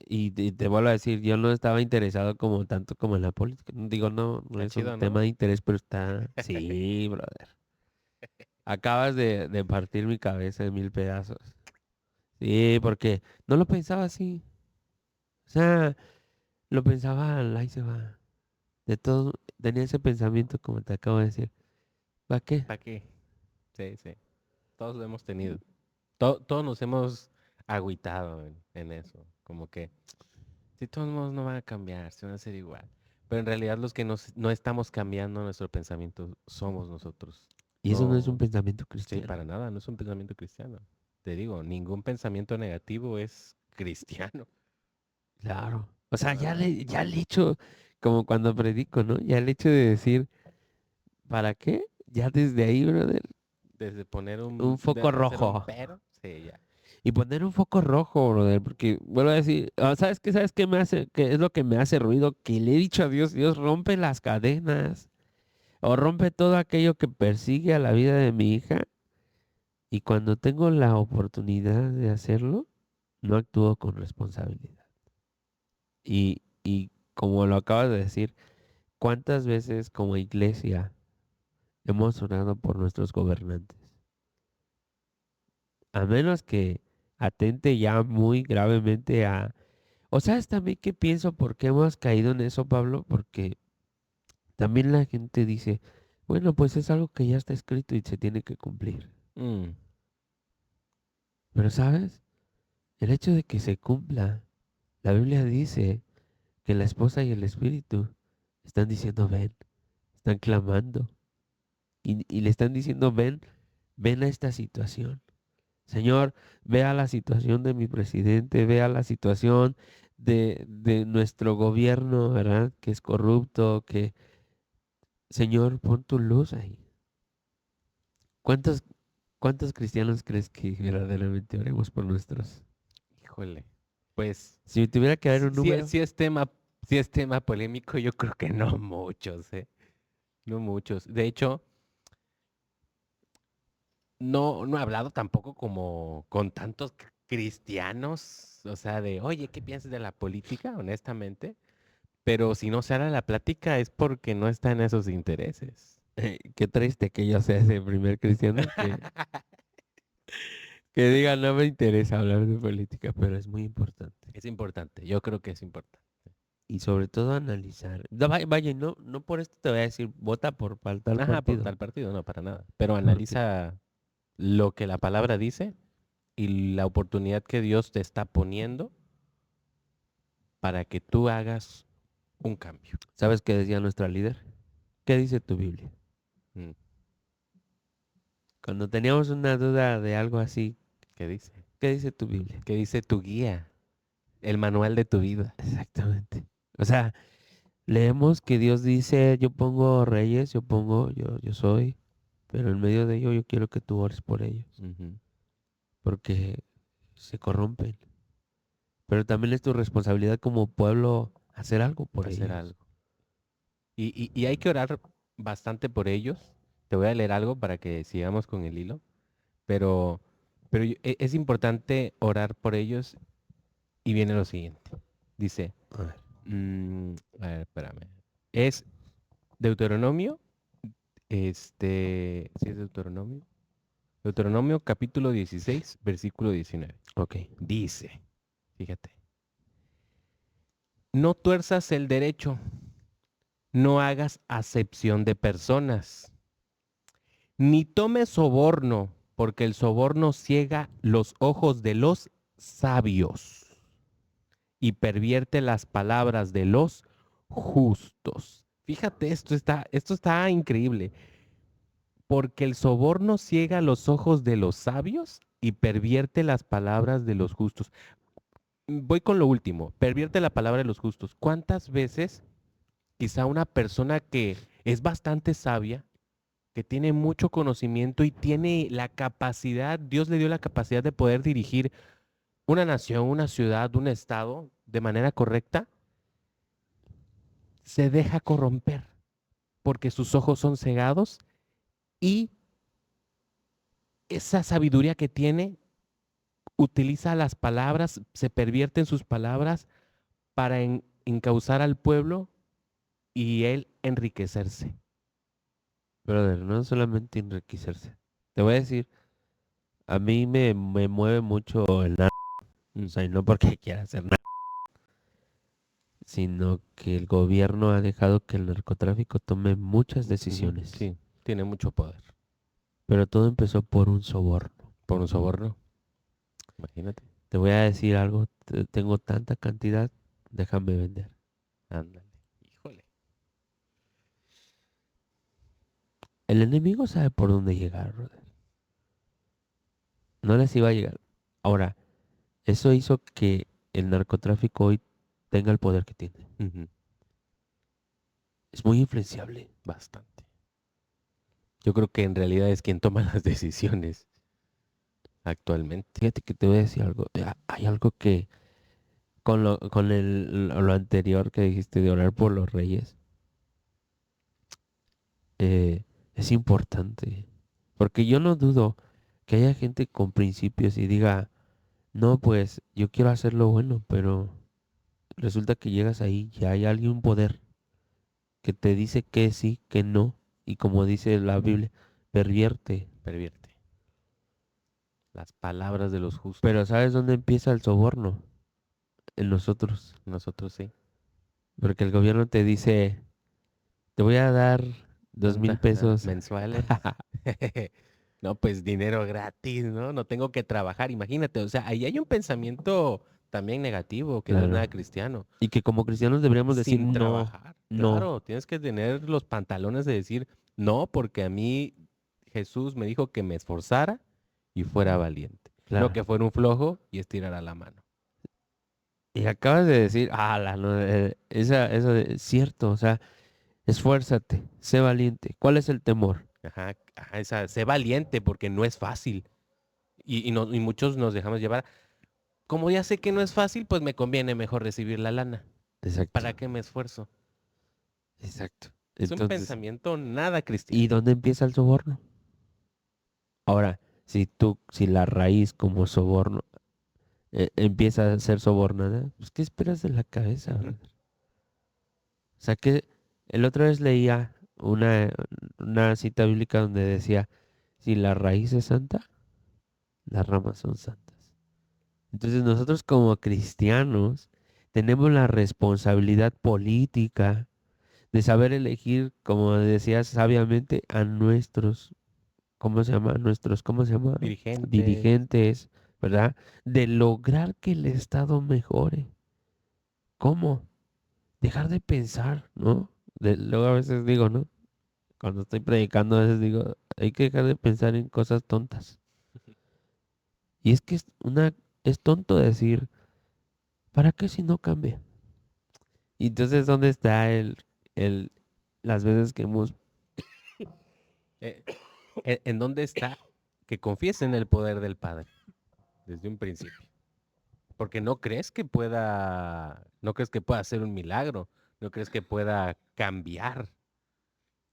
Speaker 1: y te vuelvo a decir, yo no estaba interesado como tanto como en la política. Digo, no, no
Speaker 2: Está
Speaker 1: es un
Speaker 2: chido,
Speaker 1: tema
Speaker 2: ¿no?
Speaker 1: de interés, pero está, sí, brother. Acabas de partir mi cabeza en mil pedazos. Sí, porque no lo pensaba así. O sea, lo pensaba, ahí se va. De todo, tenía ese pensamiento como te acabo de decir. ¿Para qué?
Speaker 2: ¿Para qué? Sí, sí. Todos lo hemos tenido. Todos nos hemos agüitado en eso. Como que, si todos modos no van a cambiar, se van a hacer igual. Pero en realidad los que no estamos cambiando nuestro pensamiento somos nosotros.
Speaker 1: Y eso no es un
Speaker 2: No,
Speaker 1: pensamiento
Speaker 2: sí,
Speaker 1: cristiano.
Speaker 2: para nada, no es un pensamiento cristiano. Te digo, ningún pensamiento negativo es cristiano.
Speaker 1: Claro. O sea,
Speaker 2: Para nada.
Speaker 1: ya el hecho, como cuando predico, ¿no? Ya el hecho de decir, ¿para qué? Ya desde ahí, brother,
Speaker 2: Desde poner
Speaker 1: un
Speaker 2: de
Speaker 1: foco
Speaker 2: hacer un
Speaker 1: rojo.
Speaker 2: pero, sí, ya.
Speaker 1: Y poner un foco rojo, brother, porque vuelvo a decir, ¿sabes qué? ¿Sabes qué me hace? ¿Qué es lo que me hace ruido? Que le he dicho a Dios, Dios rompe las cadenas o rompe todo aquello que persigue a la vida de mi hija. Y cuando tengo la oportunidad de hacerlo, no actúo con responsabilidad. Y como lo acabas de decir, ¿cuántas veces como iglesia hemos orado por nuestros gobernantes? A menos que atente ya muy gravemente a... O sabes también qué pienso por qué hemos caído en eso, Pablo, porque también la gente dice, bueno, pues es algo que ya está escrito y se tiene que cumplir.
Speaker 2: Mm,
Speaker 1: Pero sabes, el hecho de que se cumpla, la Biblia dice que la esposa y el espíritu están diciendo, ven, están clamando y le están diciendo, ven, ven a esta situación. Señor, vea la situación de mi presidente, vea la situación de nuestro gobierno, ¿verdad? Que es corrupto, que, Señor, pon tu luz ahí. ¿Cuántos, cuántos cristianos crees que verdaderamente oremos por nuestros?
Speaker 2: híjole. Pues,
Speaker 1: Si tuviera que haber un
Speaker 2: si,
Speaker 1: número,
Speaker 2: si es tema polémico, yo creo que no muchos, ¿eh? No muchos. De hecho, no he hablado tampoco como con tantos cristianos, o sea, de, oye, ¿qué piensas de la política? Honestamente. Pero si no se hará la plática es porque no está en esos intereses.
Speaker 1: Qué triste que yo sea ese primer cristiano que diga no me interesa hablar de política, pero es muy importante.
Speaker 2: Es importante, yo creo que es importante.
Speaker 1: Y sobre todo analizar. No, vaya, no por esto te voy a decir, vota por tal
Speaker 2: Ajá, por
Speaker 1: partido.
Speaker 2: tal partido, no, para nada. Pero
Speaker 1: Porque,
Speaker 2: analiza lo que la palabra dice y la oportunidad que Dios te está poniendo para que tú hagas un cambio.
Speaker 1: ¿sabes qué decía nuestra líder? ¿Qué dice tu Biblia?
Speaker 2: Mm,
Speaker 1: Cuando teníamos una duda de algo así,
Speaker 2: ¿Qué dice?
Speaker 1: ¿qué dice tu Biblia?
Speaker 2: ¿Qué dice tu guía? El manual de tu vida.
Speaker 1: Exactamente. O sea, leemos que Dios dice, yo pongo reyes, yo soy, pero en medio de ello yo quiero que tú ores por ellos,
Speaker 2: Ujú.
Speaker 1: porque se corrompen. Pero también es tu responsabilidad como pueblo hacer algo por
Speaker 2: Hacer
Speaker 1: ellos.
Speaker 2: algo. Y hay que orar bastante por ellos. Te voy a leer algo para que sigamos con el hilo. Pero, es importante orar por ellos y viene lo siguiente. Dice,
Speaker 1: A ver,
Speaker 2: a ver, espérame. Es Deuteronomio, ¿sí es Deuteronomio? Deuteronomio capítulo 16, versículo 19.
Speaker 1: ok.
Speaker 2: Dice, fíjate, no tuerzas el derecho, no hagas acepción de personas, ni tomes soborno, porque el soborno ciega los ojos de los sabios y pervierte las palabras de los justos. Fíjate, esto está increíble, porque el soborno ciega los ojos de los sabios y pervierte las palabras de los justos. Voy con lo último, pervierte la palabra de los justos. ¿Cuántas veces quizá una persona que es bastante sabia, que tiene mucho conocimiento y tiene la capacidad, Dios le dio la capacidad de poder dirigir una nación, una ciudad, un estado de manera correcta, se deja corromper porque sus ojos son cegados y esa sabiduría que tiene utiliza las palabras, se pervierte en sus palabras para encauzar al pueblo y él enriquecerse.
Speaker 1: Brother, no solamente enriquecerse. Te voy a decir, a mí me mueve mucho el narco. O
Speaker 2: Mm,
Speaker 1: sea, y no porque quiera hacer nada, sino que el gobierno ha dejado que el narcotráfico tome muchas
Speaker 2: ujú,
Speaker 1: decisiones.
Speaker 2: sí, tiene mucho poder.
Speaker 1: Pero todo empezó por un soborno.
Speaker 2: Por un soborno, imagínate.
Speaker 1: Te voy a decir algo, tengo tanta cantidad, déjame vender.
Speaker 2: Ándale. Híjole.
Speaker 1: El enemigo sabe por dónde llegar, brother. No les iba a llegar. Ahora, eso hizo que el narcotráfico hoy tenga el poder que tiene.
Speaker 2: Ujú,
Speaker 1: Es muy influenciable.
Speaker 2: bastante. Yo creo que en realidad es quien toma las decisiones actualmente.
Speaker 1: Fíjate que te voy a decir algo. Hay algo que con lo anterior que dijiste de orar por los reyes, es importante. Porque yo no dudo que haya gente con principios y diga, no, pues yo quiero hacer lo bueno, pero resulta que llegas ahí y hay alguien, un poder que te dice que sí, que no, y como dice la Biblia, pervierte.
Speaker 2: Pervierte las palabras de los justos.
Speaker 1: Pero ¿sabes dónde empieza el soborno? En nosotros.
Speaker 2: Nosotros sí.
Speaker 1: Porque el gobierno te dice, te voy a dar 2,000
Speaker 2: Ajá,
Speaker 1: pesos.
Speaker 2: mensuales. No, pues dinero gratis, ¿no? No tengo que trabajar, imagínate. O sea, ahí hay un pensamiento también negativo, que no es nada
Speaker 1: Claro.
Speaker 2: cristiano.
Speaker 1: Y que como cristianos deberíamos decir,
Speaker 2: Sin
Speaker 1: no,
Speaker 2: trabajar.
Speaker 1: no,
Speaker 2: Claro, tienes que tener los pantalones de decir, no, porque a mí Jesús me dijo que me esforzara y fuera valiente. No
Speaker 1: claro.
Speaker 2: que fuera un flojo y estirara la mano.
Speaker 1: Y acabas de decir, no, eso es cierto, o sea, esfuérzate, sé valiente. ¿Cuál es el temor?
Speaker 2: Ajá, ajá, sé valiente porque no es fácil. Y muchos nos dejamos llevar. Como ya sé que no es fácil, pues me conviene mejor recibir la lana.
Speaker 1: Exacto,
Speaker 2: ¿Para qué me esfuerzo?
Speaker 1: exacto.
Speaker 2: Es un
Speaker 1: Entonces,
Speaker 2: pensamiento nada
Speaker 1: ¿y
Speaker 2: cristiano.
Speaker 1: dónde empieza el soborno? Ahora, si la raíz como soborno empieza a ser sobornada, pues ¿qué esperas de la cabeza,
Speaker 2: Ujú,
Speaker 1: brother? O sea, que el otra vez leía una cita bíblica donde decía, si la raíz es santa, las ramas son santas. Entonces nosotros como cristianos tenemos la responsabilidad política de saber elegir, como decías sabiamente, a nuestros, ¿cómo se llama? ¿Cómo se llama?
Speaker 2: Dirigentes.
Speaker 1: Dirigentes, ¿verdad? De lograr que el Estado mejore. ¿Cómo? Dejar de pensar, ¿no? Luego a veces digo, ¿no? Cuando estoy predicando, a veces digo, hay que dejar de pensar en cosas tontas. Y es que es tonto decir, ¿para qué si no cambia? Y entonces, ¿dónde está el, las veces que hemos...
Speaker 2: Eh, ¿En dónde está que confiesen el poder del Padre desde un principio? Porque no crees que pueda hacer un milagro, no crees que pueda cambiar.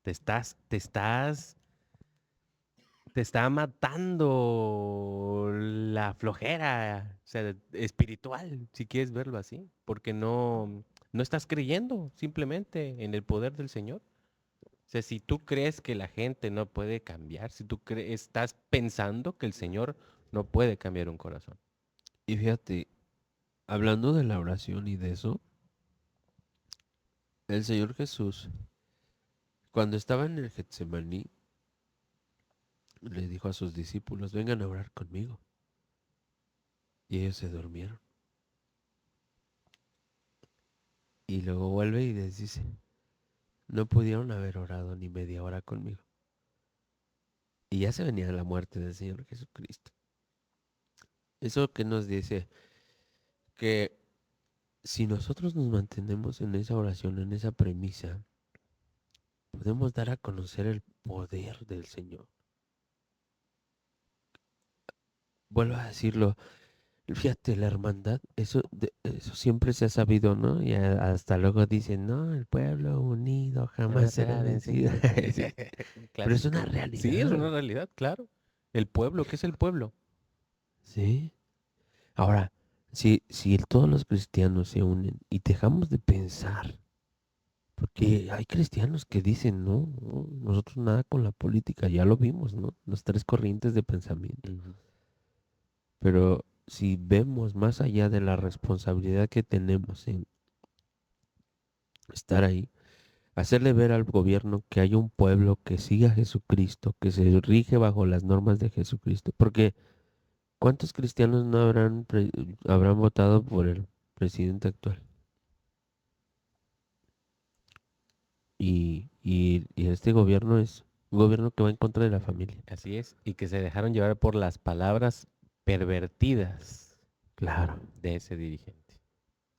Speaker 2: Te estás, te está matando la flojera, o sea, espiritual, si quieres verlo así, porque no estás creyendo simplemente en el poder del Señor. O sea, si tú crees que la gente no puede cambiar, si estás pensando que el Señor no puede cambiar un corazón.
Speaker 1: Y fíjate, hablando de la oración y de eso, el Señor Jesús, cuando estaba en el Getsemaní, le dijo a sus discípulos, vengan a orar conmigo. Y ellos se durmieron. Y luego vuelve y les dice, no pudieron haber orado ni media hora conmigo. Y ya se venía la muerte del Señor Jesucristo. Eso que nos dice que si nosotros nos mantenemos en esa oración, en esa premisa, podemos dar a conocer el poder del Señor. Vuelvo a decirlo, fíjate, la hermandad, eso siempre se ha sabido, ¿no? Y hasta luego dicen, no, el pueblo unido jamás será vencido. Sí, pero es una
Speaker 2: Clásico. Sí, es una
Speaker 1: realidad,
Speaker 2: realidad, claro. El pueblo, ¿qué es el pueblo?
Speaker 1: ¿sí? Ahora, si todos los cristianos se unen y dejamos de pensar, porque hay cristianos que dicen, no, nosotros nada con la política, ya lo vimos, ¿no? Las tres corrientes de pensamiento.
Speaker 2: Ujú.
Speaker 1: Pero si vemos más allá de la responsabilidad que tenemos en estar ahí, hacerle ver al gobierno que hay un pueblo que sigue a Jesucristo, que se rige bajo las normas de Jesucristo, porque ¿cuántos cristianos no habrán votado por el presidente actual? Y este gobierno es un gobierno que va en contra de la familia.
Speaker 2: Así es. Y que se dejaron llevar por las palabras pervertidas
Speaker 1: Claro.
Speaker 2: de ese dirigente.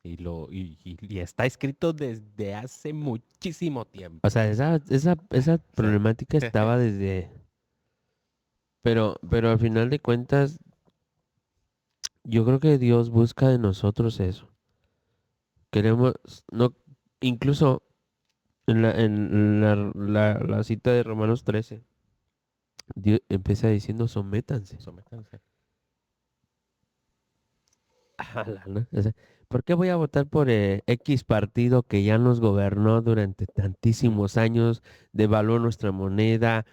Speaker 2: Y está escrito desde hace muchísimo
Speaker 1: O
Speaker 2: tiempo.
Speaker 1: sea, esa
Speaker 2: O sea,
Speaker 1: problemática estaba desde... Pero al final de cuentas, yo creo que Dios busca de nosotros eso. Queremos, no, incluso en la cita de Romanos 13, Dios empieza diciendo, sométanse.
Speaker 2: sométanse.
Speaker 1: Ala, ¿no? O sea, ¿por qué voy a votar por X partido que ya nos gobernó durante tantísimos años, devaluó nuestra moneda?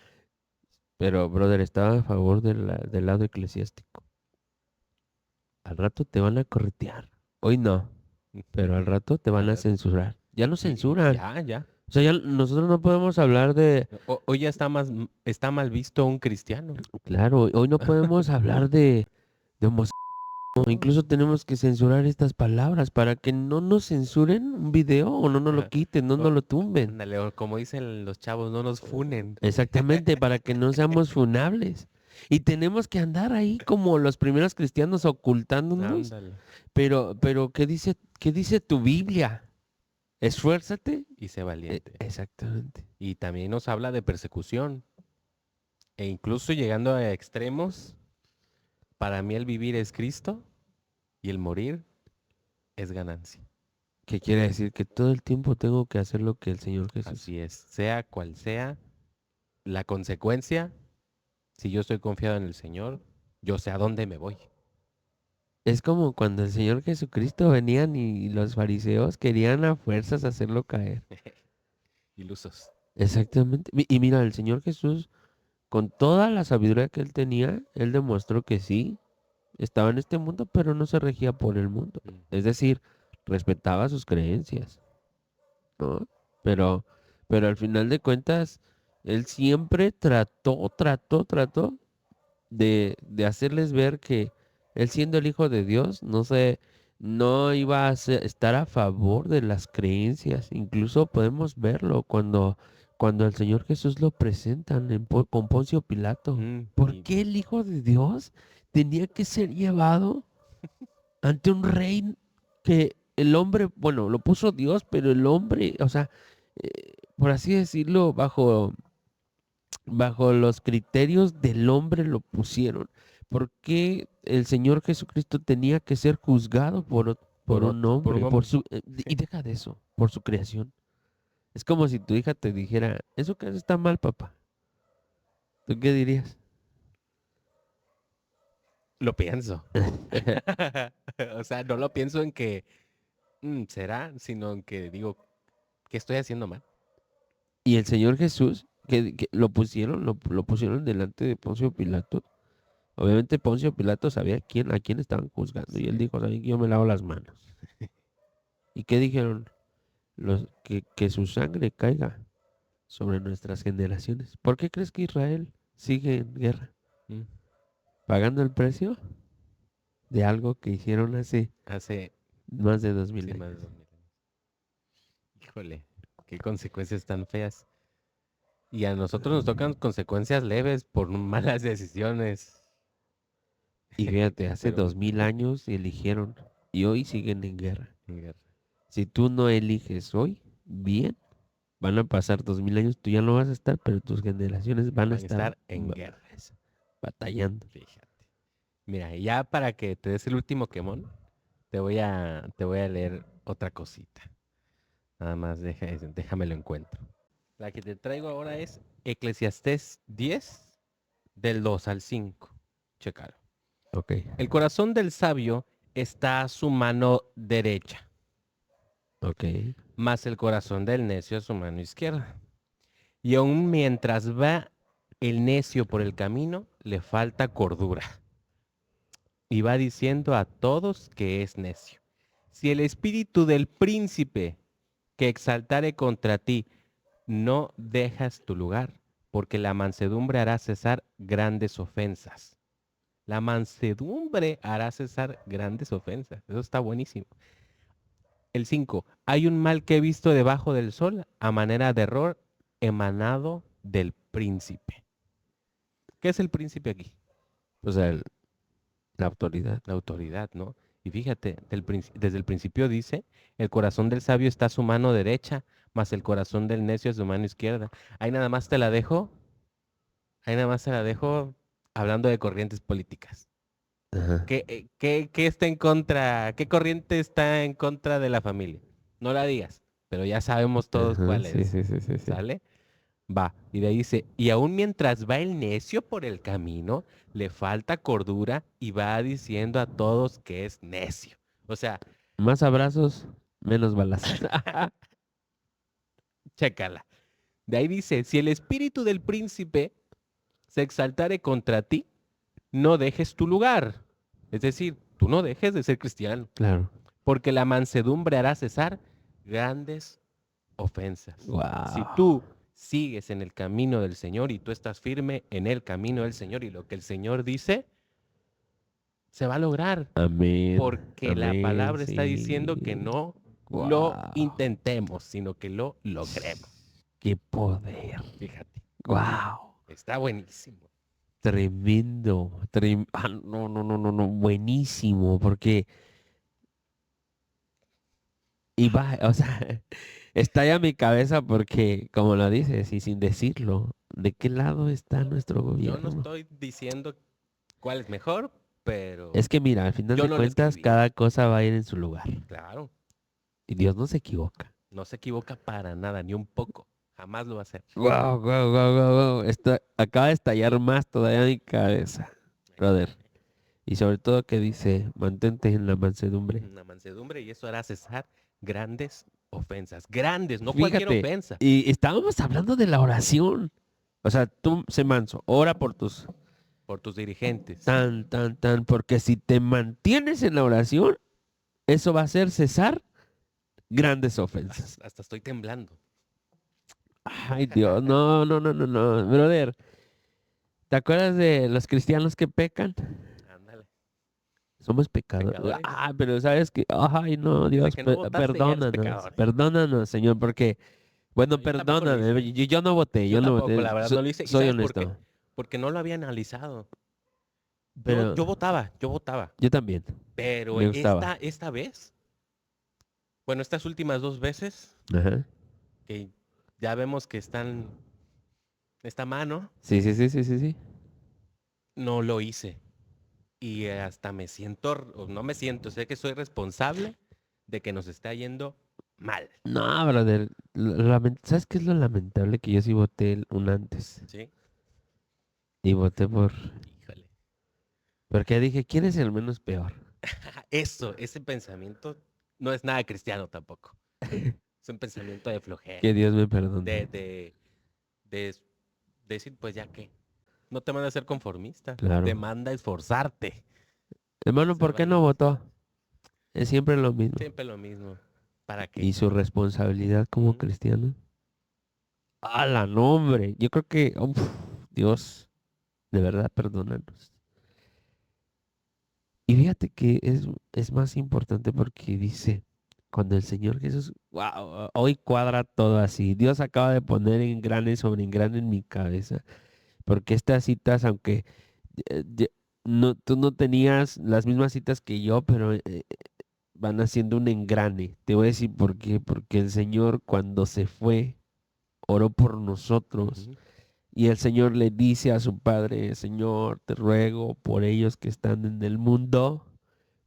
Speaker 1: Pero, brother, estaba a favor del lado eclesiástico. Al rato te van a corretear. Hoy no, pero al rato te van
Speaker 2: Al
Speaker 1: a
Speaker 2: rato.
Speaker 1: censurar. Ya nos
Speaker 2: Y
Speaker 1: censuran.
Speaker 2: ya, ya.
Speaker 1: O sea, ya nosotros no podemos hablar de,
Speaker 2: Hoy ya está mal visto un cristiano.
Speaker 1: claro, hoy no podemos hablar de homosexualismo. Incluso tenemos que censurar estas palabras para que no nos censuren un video o no nos lo quiten, no nos
Speaker 2: O-
Speaker 1: lo tumben.
Speaker 2: Ándale, o como dicen los chavos, no nos funen.
Speaker 1: Exactamente, para que no seamos funables. Y tenemos que andar ahí como los primeros cristianos ocultándonos.
Speaker 2: Ándale.
Speaker 1: Pero qué dice tu Biblia? Esfuérzate.
Speaker 2: Y sé valiente.
Speaker 1: Exactamente.
Speaker 2: Y también nos habla de persecución. E incluso llegando a extremos, para mí el vivir es Cristo y el morir es ganancia.
Speaker 1: ¿Qué quiere decir? Que todo el tiempo tengo que hacer lo que el Señor Jesús.
Speaker 2: Así es, sea cual sea la consecuencia, si yo estoy confiado en el Señor, yo sé a dónde me voy.
Speaker 1: Es como cuando el Señor Jesucristo venían y los fariseos querían a fuerzas hacerlo caer.
Speaker 2: Ilusos.
Speaker 1: Exactamente. Y mira, el Señor Jesús, con toda la sabiduría que él tenía, él demostró que sí, estaba en este mundo, pero no se regía por el mundo. Es
Speaker 2: Ujú.
Speaker 1: decir, respetaba sus creencias, ¿no? Pero, pero al final de cuentas, él siempre trató de hacerles ver que él siendo el Hijo de Dios, no iba estar a favor de las creencias. Incluso podemos verlo cuando al Señor Jesús lo presentan con Poncio Pilato. ¿Por
Speaker 2: Y
Speaker 1: qué el Hijo de Dios tenía que ser llevado ante un rey que el hombre, bueno, lo puso Dios, pero el hombre, o sea, por así decirlo, bajo los criterios del hombre lo pusieron? ¿Por qué el Señor Jesucristo tenía que ser juzgado por un
Speaker 2: por un
Speaker 1: hombre?
Speaker 2: hombre.
Speaker 1: Y deja de eso, por su creación. Es como si tu hija te dijera, eso que haces está mal, papá. ¿Tú qué dirías?
Speaker 2: Lo pienso. O sea, no lo pienso en que será, sino en que digo, ¿qué estoy haciendo mal?
Speaker 1: Y el Señor Jesús, que lo pusieron delante de Poncio Pilato. Obviamente Poncio Pilato sabía a quién estaban juzgando. Y él
Speaker 2: Sí.
Speaker 1: dijo, ¿saben que yo me lavo las manos? ¿Y qué dijeron? Que su sangre caiga sobre nuestras generaciones. ¿Por qué crees que Israel sigue en guerra?
Speaker 2: Mm.
Speaker 1: ¿Pagando el precio de algo que hicieron hace
Speaker 2: Hace
Speaker 1: más de 2000
Speaker 2: sí, más de
Speaker 1: años?
Speaker 2: 2000 años. Híjole, qué consecuencias tan feas. Y a nosotros nos tocan consecuencias leves por malas decisiones.
Speaker 1: Y fíjate, hace
Speaker 2: Pero
Speaker 1: 2000 años eligieron y hoy siguen en guerra.
Speaker 2: en guerra.
Speaker 1: Si tú no eliges hoy, bien, van a pasar 2000 años, tú ya no vas a estar, pero tus generaciones van a
Speaker 2: Van a
Speaker 1: estar
Speaker 2: estar en guerra.
Speaker 1: batallando.
Speaker 2: Fíjate. Mira, ya para que te des el último quemón, te voy a leer otra cosita. Nada más déjame lo encuentro. La que te traigo ahora es Eclesiastés 10, del 2 al 5. Chécalo.
Speaker 1: Ok.
Speaker 2: El corazón del sabio está a su mano derecha,
Speaker 1: Ok.
Speaker 2: mas el corazón del necio a su mano izquierda. Y aun mientras va el necio por el camino, le falta cordura. Y va diciendo a todos que es necio. Si el espíritu del príncipe que exaltare contra ti, no dejas tu lugar, porque la mansedumbre hará cesar grandes ofensas. La mansedumbre hará cesar grandes ofensas. Eso está buenísimo. El 5. Hay un mal que he visto debajo del sol a manera de error emanado del príncipe. ¿Qué es el príncipe aquí?
Speaker 1: O sea, la autoridad.
Speaker 2: La autoridad, ¿no? Y fíjate, desde el principio dice, el corazón del sabio está a su mano derecha, mas el corazón del necio a su mano izquierda. Ahí nada más te la dejo, ahí nada más te la dejo hablando de corrientes políticas.
Speaker 1: Ajá.
Speaker 2: ¿Qué está en contra? ¿Qué corriente está en contra de la familia? No la digas, pero ya sabemos todos
Speaker 1: Ajá.
Speaker 2: cuál
Speaker 1: Sí,
Speaker 2: es.
Speaker 1: sí, sí, sí, sí.
Speaker 2: ¿Sale? Va. Y de ahí dice, y aún mientras va el necio por el camino, le falta cordura y va diciendo a todos que es necio. O sea,
Speaker 1: Más abrazos, menos balazos.
Speaker 2: chécala. De ahí dice, si el espíritu del príncipe se exaltare contra ti, no dejes tu lugar. Es decir, tú no dejes de ser cristiano,
Speaker 1: Claro.
Speaker 2: porque la mansedumbre hará cesar grandes ofensas. Si
Speaker 1: Wow.
Speaker 2: tú sigues en el camino del Señor y tú estás firme en el camino del Señor y lo que el Señor dice, se va a lograr,
Speaker 1: Amén.
Speaker 2: porque la
Speaker 1: Amén.
Speaker 2: palabra está diciendo que
Speaker 1: Sí.
Speaker 2: no lo
Speaker 1: Wow.
Speaker 2: intentemos, sino que lo logremos.
Speaker 1: Qué poder.
Speaker 2: Fíjate,
Speaker 1: Wow.
Speaker 2: está buenísimo.
Speaker 1: Tremendo. No, no, no, no, no. Buenísimo. Porque, y va, o sea, estalla mi cabeza porque, como lo dices, y sin decirlo, ¿de qué lado está nuestro
Speaker 2: Yo no
Speaker 1: gobierno?
Speaker 2: estoy diciendo cuál es mejor, pero
Speaker 1: Es que mira, al final
Speaker 2: yo
Speaker 1: de
Speaker 2: no lo
Speaker 1: cuentas,
Speaker 2: escribí.
Speaker 1: cada cosa va a ir en su lugar.
Speaker 2: Claro,
Speaker 1: Y Dios no se equivoca.
Speaker 2: no se equivoca para nada, ni un poco. Jamás lo va a hacer.
Speaker 1: Wow, wow, wow, wow, wow. Esto acaba de estallar más todavía mi cabeza, brother. Y sobre todo que dice, mantente en la mansedumbre.
Speaker 2: Una mansedumbre y eso hará cesar grandes ofensas, grandes, no cualquier
Speaker 1: Fíjate,
Speaker 2: ofensa.
Speaker 1: y estábamos hablando de la oración. O sea, tú, sé manso, ora por tus
Speaker 2: Por tus dirigentes.
Speaker 1: porque si te mantienes en la oración, eso va a hacer cesar grandes ofensas.
Speaker 2: Hasta estoy temblando.
Speaker 1: Ay, Dios, no, no, no, no, no, brother. ¿Te acuerdas de los cristianos que pecan?
Speaker 2: Ándale.
Speaker 1: Somos pecadores.
Speaker 2: Pecadores.
Speaker 1: Ah, pero sabes que, ay, no,
Speaker 2: Desde
Speaker 1: Dios,
Speaker 2: que no votaste ya eres pecador.
Speaker 1: perdónanos, Señor, porque, bueno,
Speaker 2: No, yo tampoco lo hice.
Speaker 1: perdóname, yo no voté,
Speaker 2: Yo
Speaker 1: yo no
Speaker 2: tampoco,
Speaker 1: voté,
Speaker 2: la verdad, no lo hice. ¿Y
Speaker 1: soy
Speaker 2: sabes por qué?
Speaker 1: honesto,
Speaker 2: Porque no lo había analizado.
Speaker 1: pero
Speaker 2: Yo votaba.
Speaker 1: yo también,
Speaker 2: Pero
Speaker 1: me gustaba.
Speaker 2: esta vez, bueno, estas últimas 2 veces,
Speaker 1: Ajá.
Speaker 2: que ya vemos que están esta mano,
Speaker 1: Sí, sí, sí, sí, sí, sí.
Speaker 2: no lo hice. Y hasta me siento, o no me siento, sé que soy responsable de que nos está yendo mal.
Speaker 1: No, brother, ¿sabes qué es lo lamentable? Que yo sí voté un antes
Speaker 2: ¿Sí?
Speaker 1: y voté
Speaker 2: Híjole.
Speaker 1: porque dije, ¿quién es el menos peor?
Speaker 2: Eso, ese pensamiento no es nada cristiano tampoco. Es un pensamiento de flojera.
Speaker 1: Que Dios me
Speaker 2: De,
Speaker 1: perdone.
Speaker 2: de, de decir, pues ya que. No te manda a ser conformista. Te
Speaker 1: Claro.
Speaker 2: manda a esforzarte.
Speaker 1: Hermano,
Speaker 2: Ser
Speaker 1: ¿por qué no
Speaker 2: valiente.
Speaker 1: votó? Es siempre lo mismo.
Speaker 2: Siempre lo mismo. ¿Para qué?
Speaker 1: Y su responsabilidad como
Speaker 2: Ujú.
Speaker 1: cristiano. ¡A la nombre! Yo creo que, uf, Dios, de verdad, perdónanos. Y fíjate que es más importante porque dice, cuando el Señor Jesús, wow, hoy cuadra todo así. Dios acaba de poner engrane sobre engrane en mi cabeza. Porque estas citas, aunque no, tú no tenías las mismas citas que yo, pero van haciendo un engrane. Te voy a decir por qué. Porque el Señor cuando se fue, oró por nosotros.
Speaker 2: Ujú.
Speaker 1: Y el Señor le dice a su Padre, Señor, te ruego por ellos que están en el mundo,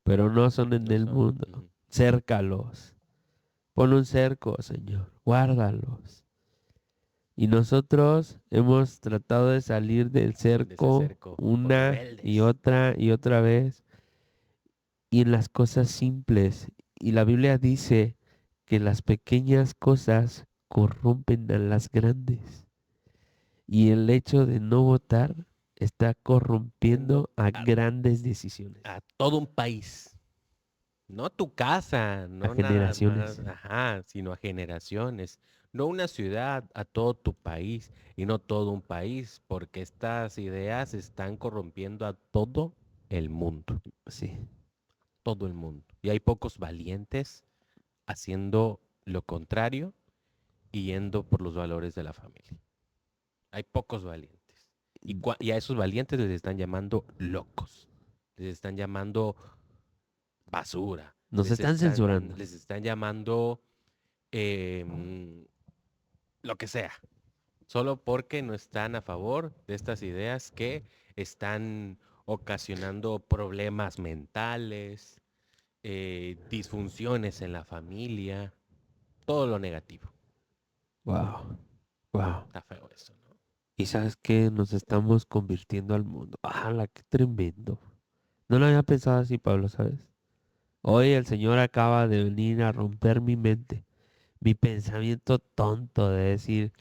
Speaker 1: pero no son en
Speaker 2: No
Speaker 1: el
Speaker 2: son.
Speaker 1: mundo.
Speaker 2: Ujú.
Speaker 1: Cércalos. Pon un cerco, Señor. Guárdalos. Y nosotros hemos tratado de salir del
Speaker 2: De ese
Speaker 1: cerco
Speaker 2: cerco. Por
Speaker 1: una
Speaker 2: rebeldes.
Speaker 1: y otra vez, y en las cosas simples. Y la Biblia dice que las pequeñas cosas corrompen a las grandes. Y el hecho de no votar está
Speaker 2: Yendo
Speaker 1: corrompiendo a
Speaker 2: a,
Speaker 1: grandes decisiones,
Speaker 2: a todo un país. No tu casa,
Speaker 1: a
Speaker 2: no nada más,
Speaker 1: generaciones.
Speaker 2: ajá, sino a generaciones. No una ciudad, a todo tu país y no todo un país, porque estas ideas están corrompiendo a
Speaker 1: Sí.
Speaker 2: todo el mundo. Y hay pocos valientes haciendo lo contrario y yendo por los valores de la familia. Hay pocos valientes. Y a esos valientes les están llamando locos, les están llamando basura,
Speaker 1: Nos están censurando.
Speaker 2: les están llamando em, lo que sea, solo porque no están a favor de estas ideas que están ocasionando problemas mentales, disfunciones en la familia, todo lo negativo.
Speaker 1: Wow, wow.
Speaker 2: Está feo eso, ¿no?
Speaker 1: Y sabes que nos estamos convirtiendo al mundo. ¡Hala, qué tremendo! No lo había pensado así, Pablo, ¿sabes? Hoy el Señor acaba de venir a romper mi mente, mi pensamiento tonto de decir,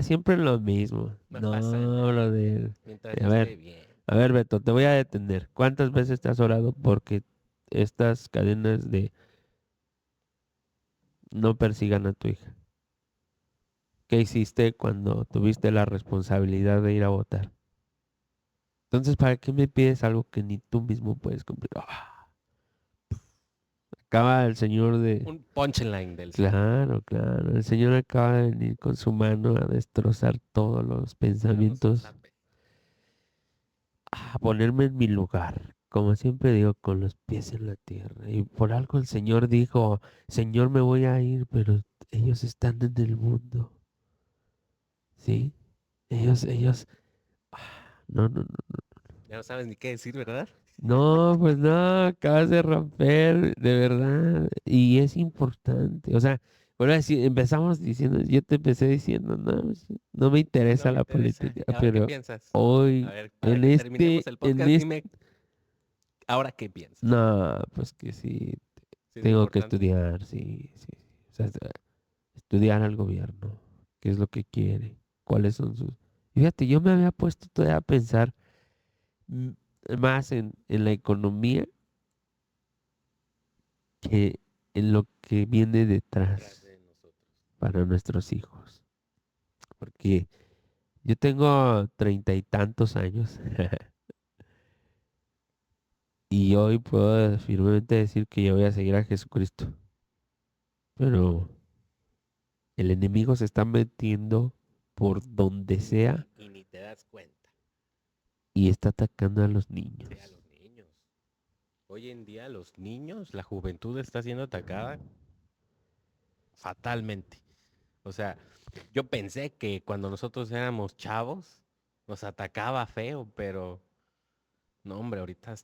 Speaker 1: siempre lo mismo.
Speaker 2: No pasa
Speaker 1: No,
Speaker 2: nada,
Speaker 1: brother.
Speaker 2: mientras
Speaker 1: A ver,
Speaker 2: esté bien.
Speaker 1: Beto, te voy a detener. ¿Cuántas veces te has orado porque estas cadenas de no persigan a tu hija? ¿Qué hiciste cuando tuviste la responsabilidad de ir a votar? Entonces, ¿para qué me pides algo que ni tú mismo puedes cumplir? Acaba el Señor de...
Speaker 2: Un punchline del Señor.
Speaker 1: Claro, claro. El Señor acaba de venir con su mano a destrozar todos los
Speaker 2: Darnos un
Speaker 1: pensamientos,
Speaker 2: zape.
Speaker 1: a ponerme en mi lugar. Como siempre digo, con los pies en la tierra. Y por algo el Señor dijo, Señor, me voy a ir, pero ellos están en el mundo. ¿Sí? Ellos... No, no, no.
Speaker 2: Ya no sabes ni qué decir, ¿verdad?
Speaker 1: No, pues no, acabas de romper, de verdad, y es importante. O sea, bueno, así empezamos diciendo, yo te empecé diciendo, no, pues, no me
Speaker 2: No
Speaker 1: interesa
Speaker 2: me
Speaker 1: la
Speaker 2: interesa.
Speaker 1: política,
Speaker 2: ¿Y ahora qué
Speaker 1: pero
Speaker 2: piensas? A
Speaker 1: hoy,
Speaker 2: ver, para que terminemos el
Speaker 1: en
Speaker 2: podcast,
Speaker 1: este,
Speaker 2: dime, ¿ahora qué piensas?
Speaker 1: no, pues que sí,
Speaker 2: ¿Sí es
Speaker 1: tengo que
Speaker 2: importante?
Speaker 1: estudiar, sí, sí. sea, estudiar al gobierno, qué es lo que quiere, cuáles son sus... Y fíjate, yo me había puesto todavía a pensar mm, más en la economía que en lo que viene
Speaker 2: Detrás
Speaker 1: detrás
Speaker 2: de nosotros.
Speaker 1: para nuestros hijos. Porque yo tengo 30 y tantos años y hoy puedo firmemente decir que yo voy a seguir a Jesucristo. Pero el enemigo se está metiendo por donde sea
Speaker 2: Y ni te das cuenta.
Speaker 1: y está atacando a los
Speaker 2: Sí, a
Speaker 1: niños.
Speaker 2: los niños. Hoy en día los niños, la juventud está siendo atacada fatalmente. O sea, yo pensé que cuando nosotros éramos chavos nos atacaba feo, pero no, hombre, ahorita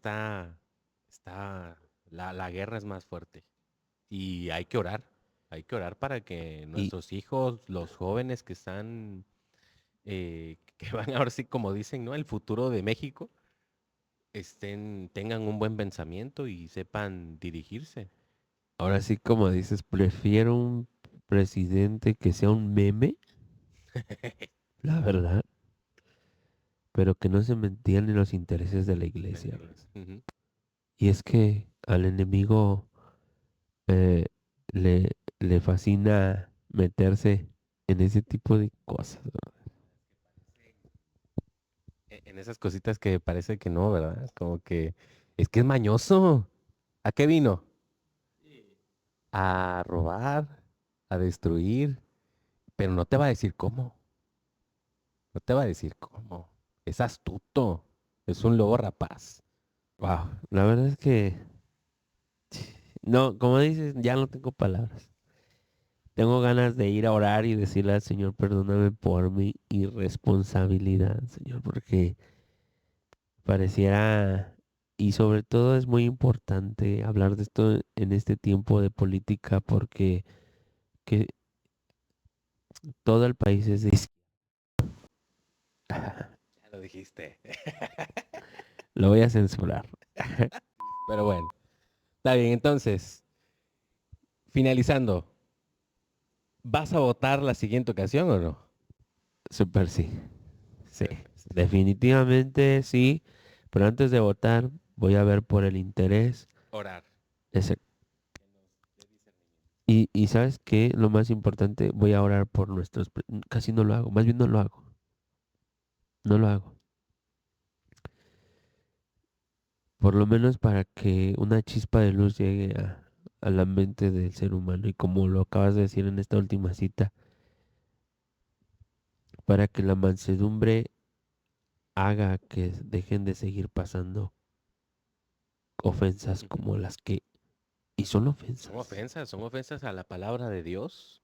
Speaker 2: la guerra es más fuerte. Y hay que orar para que
Speaker 1: Y,
Speaker 2: nuestros hijos, los jóvenes que están, que van ahora sí, como dicen, ¿no? El futuro de México, tengan un buen pensamiento y sepan dirigirse.
Speaker 1: ahora sí, como dices, prefiero un presidente que sea un meme, la verdad, pero que no se metían en los intereses de la
Speaker 2: De la
Speaker 1: iglesia.
Speaker 2: iglesia. Ujú.
Speaker 1: Y es que al enemigo eh, le fascina meterse en ese tipo de cosas, ¿no?
Speaker 2: En esas cositas que parece que no, ¿verdad? Como que es mañoso. ¿A qué vino? A robar, a destruir, pero no te va a decir cómo. No te va a decir cómo. Es astuto. Es un lobo rapaz.
Speaker 1: Wow, la verdad es que no, como dices, ya no tengo palabras. Tengo ganas de ir a orar y decirle al Señor, perdóname por mi irresponsabilidad, Señor, porque pareciera, y sobre todo es muy importante hablar de esto en este tiempo de política, porque que todo el país es de izquierda.
Speaker 2: Ya lo dijiste.
Speaker 1: Lo voy a censurar.
Speaker 2: Pero bueno, está bien. Entonces, finalizando, ¿vas a votar la siguiente ocasión o no?
Speaker 1: Súper sí. Sí,
Speaker 2: Súper, sí.
Speaker 1: definitivamente sí. Pero antes de votar, voy a ver por el interés.
Speaker 2: Orar.
Speaker 1: Ese- y ¿sabes qué? Lo más importante, voy a orar por casi no lo hago, más bien no lo hago. No lo hago. Por lo menos para que una chispa de luz llegue a la mente del ser humano. Y como lo acabas de decir en esta última cita, para que la mansedumbre haga que dejen de seguir pasando ofensas
Speaker 2: Ujú.
Speaker 1: como las que... Y son ofensas.
Speaker 2: Son ofensas a la palabra de Dios.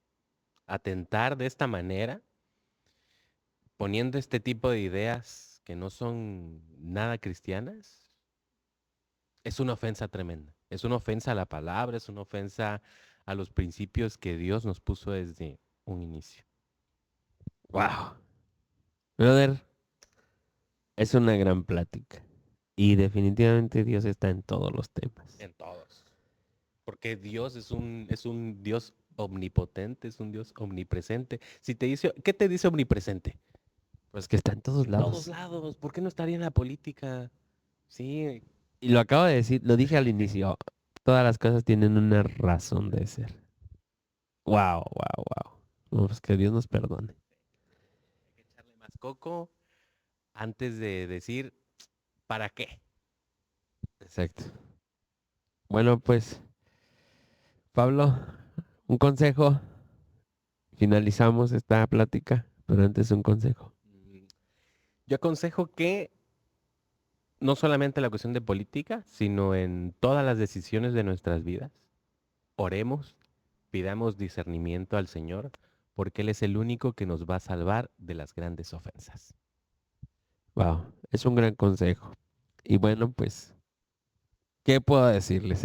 Speaker 2: Atentar de esta manera, poniendo este tipo de ideas que no son nada cristianas, es una ofensa tremenda. Es una ofensa a la palabra, es una ofensa a los principios que Dios nos puso desde un inicio.
Speaker 1: Wow. Brother, es una gran plática. Y definitivamente Dios está en todos los temas.
Speaker 2: En todos. Porque Dios es un Dios omnipotente, es un Dios omnipresente. Si te dice, ¿qué te dice omnipresente?
Speaker 1: Pues que está en todos
Speaker 2: En todos
Speaker 1: lados.
Speaker 2: lados. ¿Por qué no estaría en la política? Sí,
Speaker 1: Y lo acabo de decir, lo dije al inicio. Todas las cosas tienen una razón de ser. Wow, wow, wow. No, pues que Dios nos perdone.
Speaker 2: hay que echarle más coco antes de decir, ¿para qué?
Speaker 1: Exacto. Bueno, pues, Pablo, un consejo. Finalizamos esta plática, pero antes un consejo.
Speaker 2: Mm, Yo aconsejo que no solamente en la cuestión de política, sino en todas las decisiones de nuestras vidas, oremos, pidamos discernimiento al Señor, porque Él es el único que nos va a salvar de las grandes ofensas.
Speaker 1: Wow, es un gran consejo. Y bueno, pues, ¿qué puedo decirles?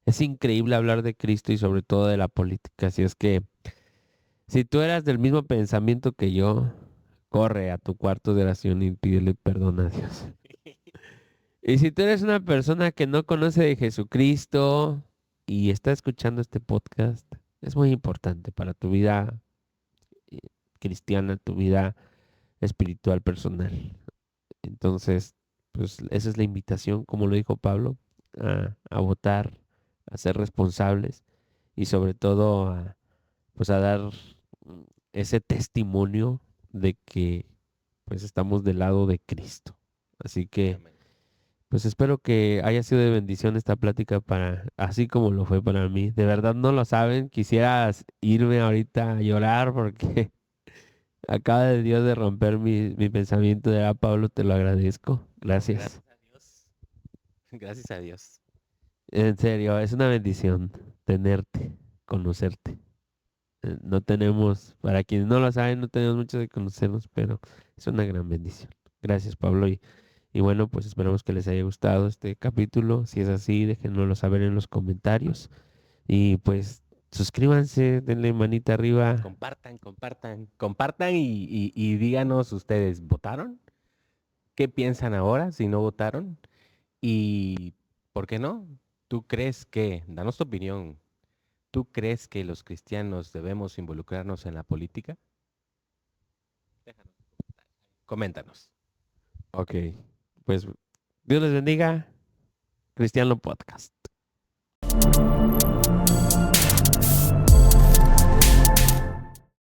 Speaker 1: Es increíble hablar de Cristo y sobre todo de la política. Así es que si tú eras del mismo pensamiento que yo, corre a tu cuarto de oración y pídele perdón a Dios. Y si tú eres una persona que no conoce de Jesucristo y está escuchando este podcast, Es muy importante para tu vida eh, cristiana, tu vida espiritual personal. Entonces, pues esa es la invitación, como lo dijo Pablo, a votar, a ser responsables y sobre todo pues a dar ese testimonio de que pues estamos del lado de Cristo. Así que
Speaker 2: Amén.
Speaker 1: pues espero que haya sido de bendición esta plática para, así como lo fue para mí. De verdad no lo saben, quisieras irme ahorita a llorar porque acaba de Dios de romper mi pensamiento de, Pablo, te lo agradezco.
Speaker 2: No,
Speaker 1: Gracias.
Speaker 2: gracias a Dios. Gracias a Dios.
Speaker 1: En serio, es una bendición tenerte, conocerte. No tenemos, para quienes no lo saben, no tenemos mucho de conocernos, pero es una gran bendición. Gracias, Pablo. Y bueno, pues esperamos que les haya gustado este capítulo. Si es así, déjenoslo saber en los comentarios. Y pues suscríbanse, denle manita arriba.
Speaker 2: Compartan, compartan, compartan y díganos ustedes, ¿votaron? ¿Qué piensan ahora si no votaron? Y, ¿por qué no? ¿Tú crees que, danos tu opinión, ¿tú crees que los cristianos debemos involucrarnos en la política? Déjanos, coméntanos.
Speaker 1: Ok, pues Dios les bendiga. Cristiano Podcast.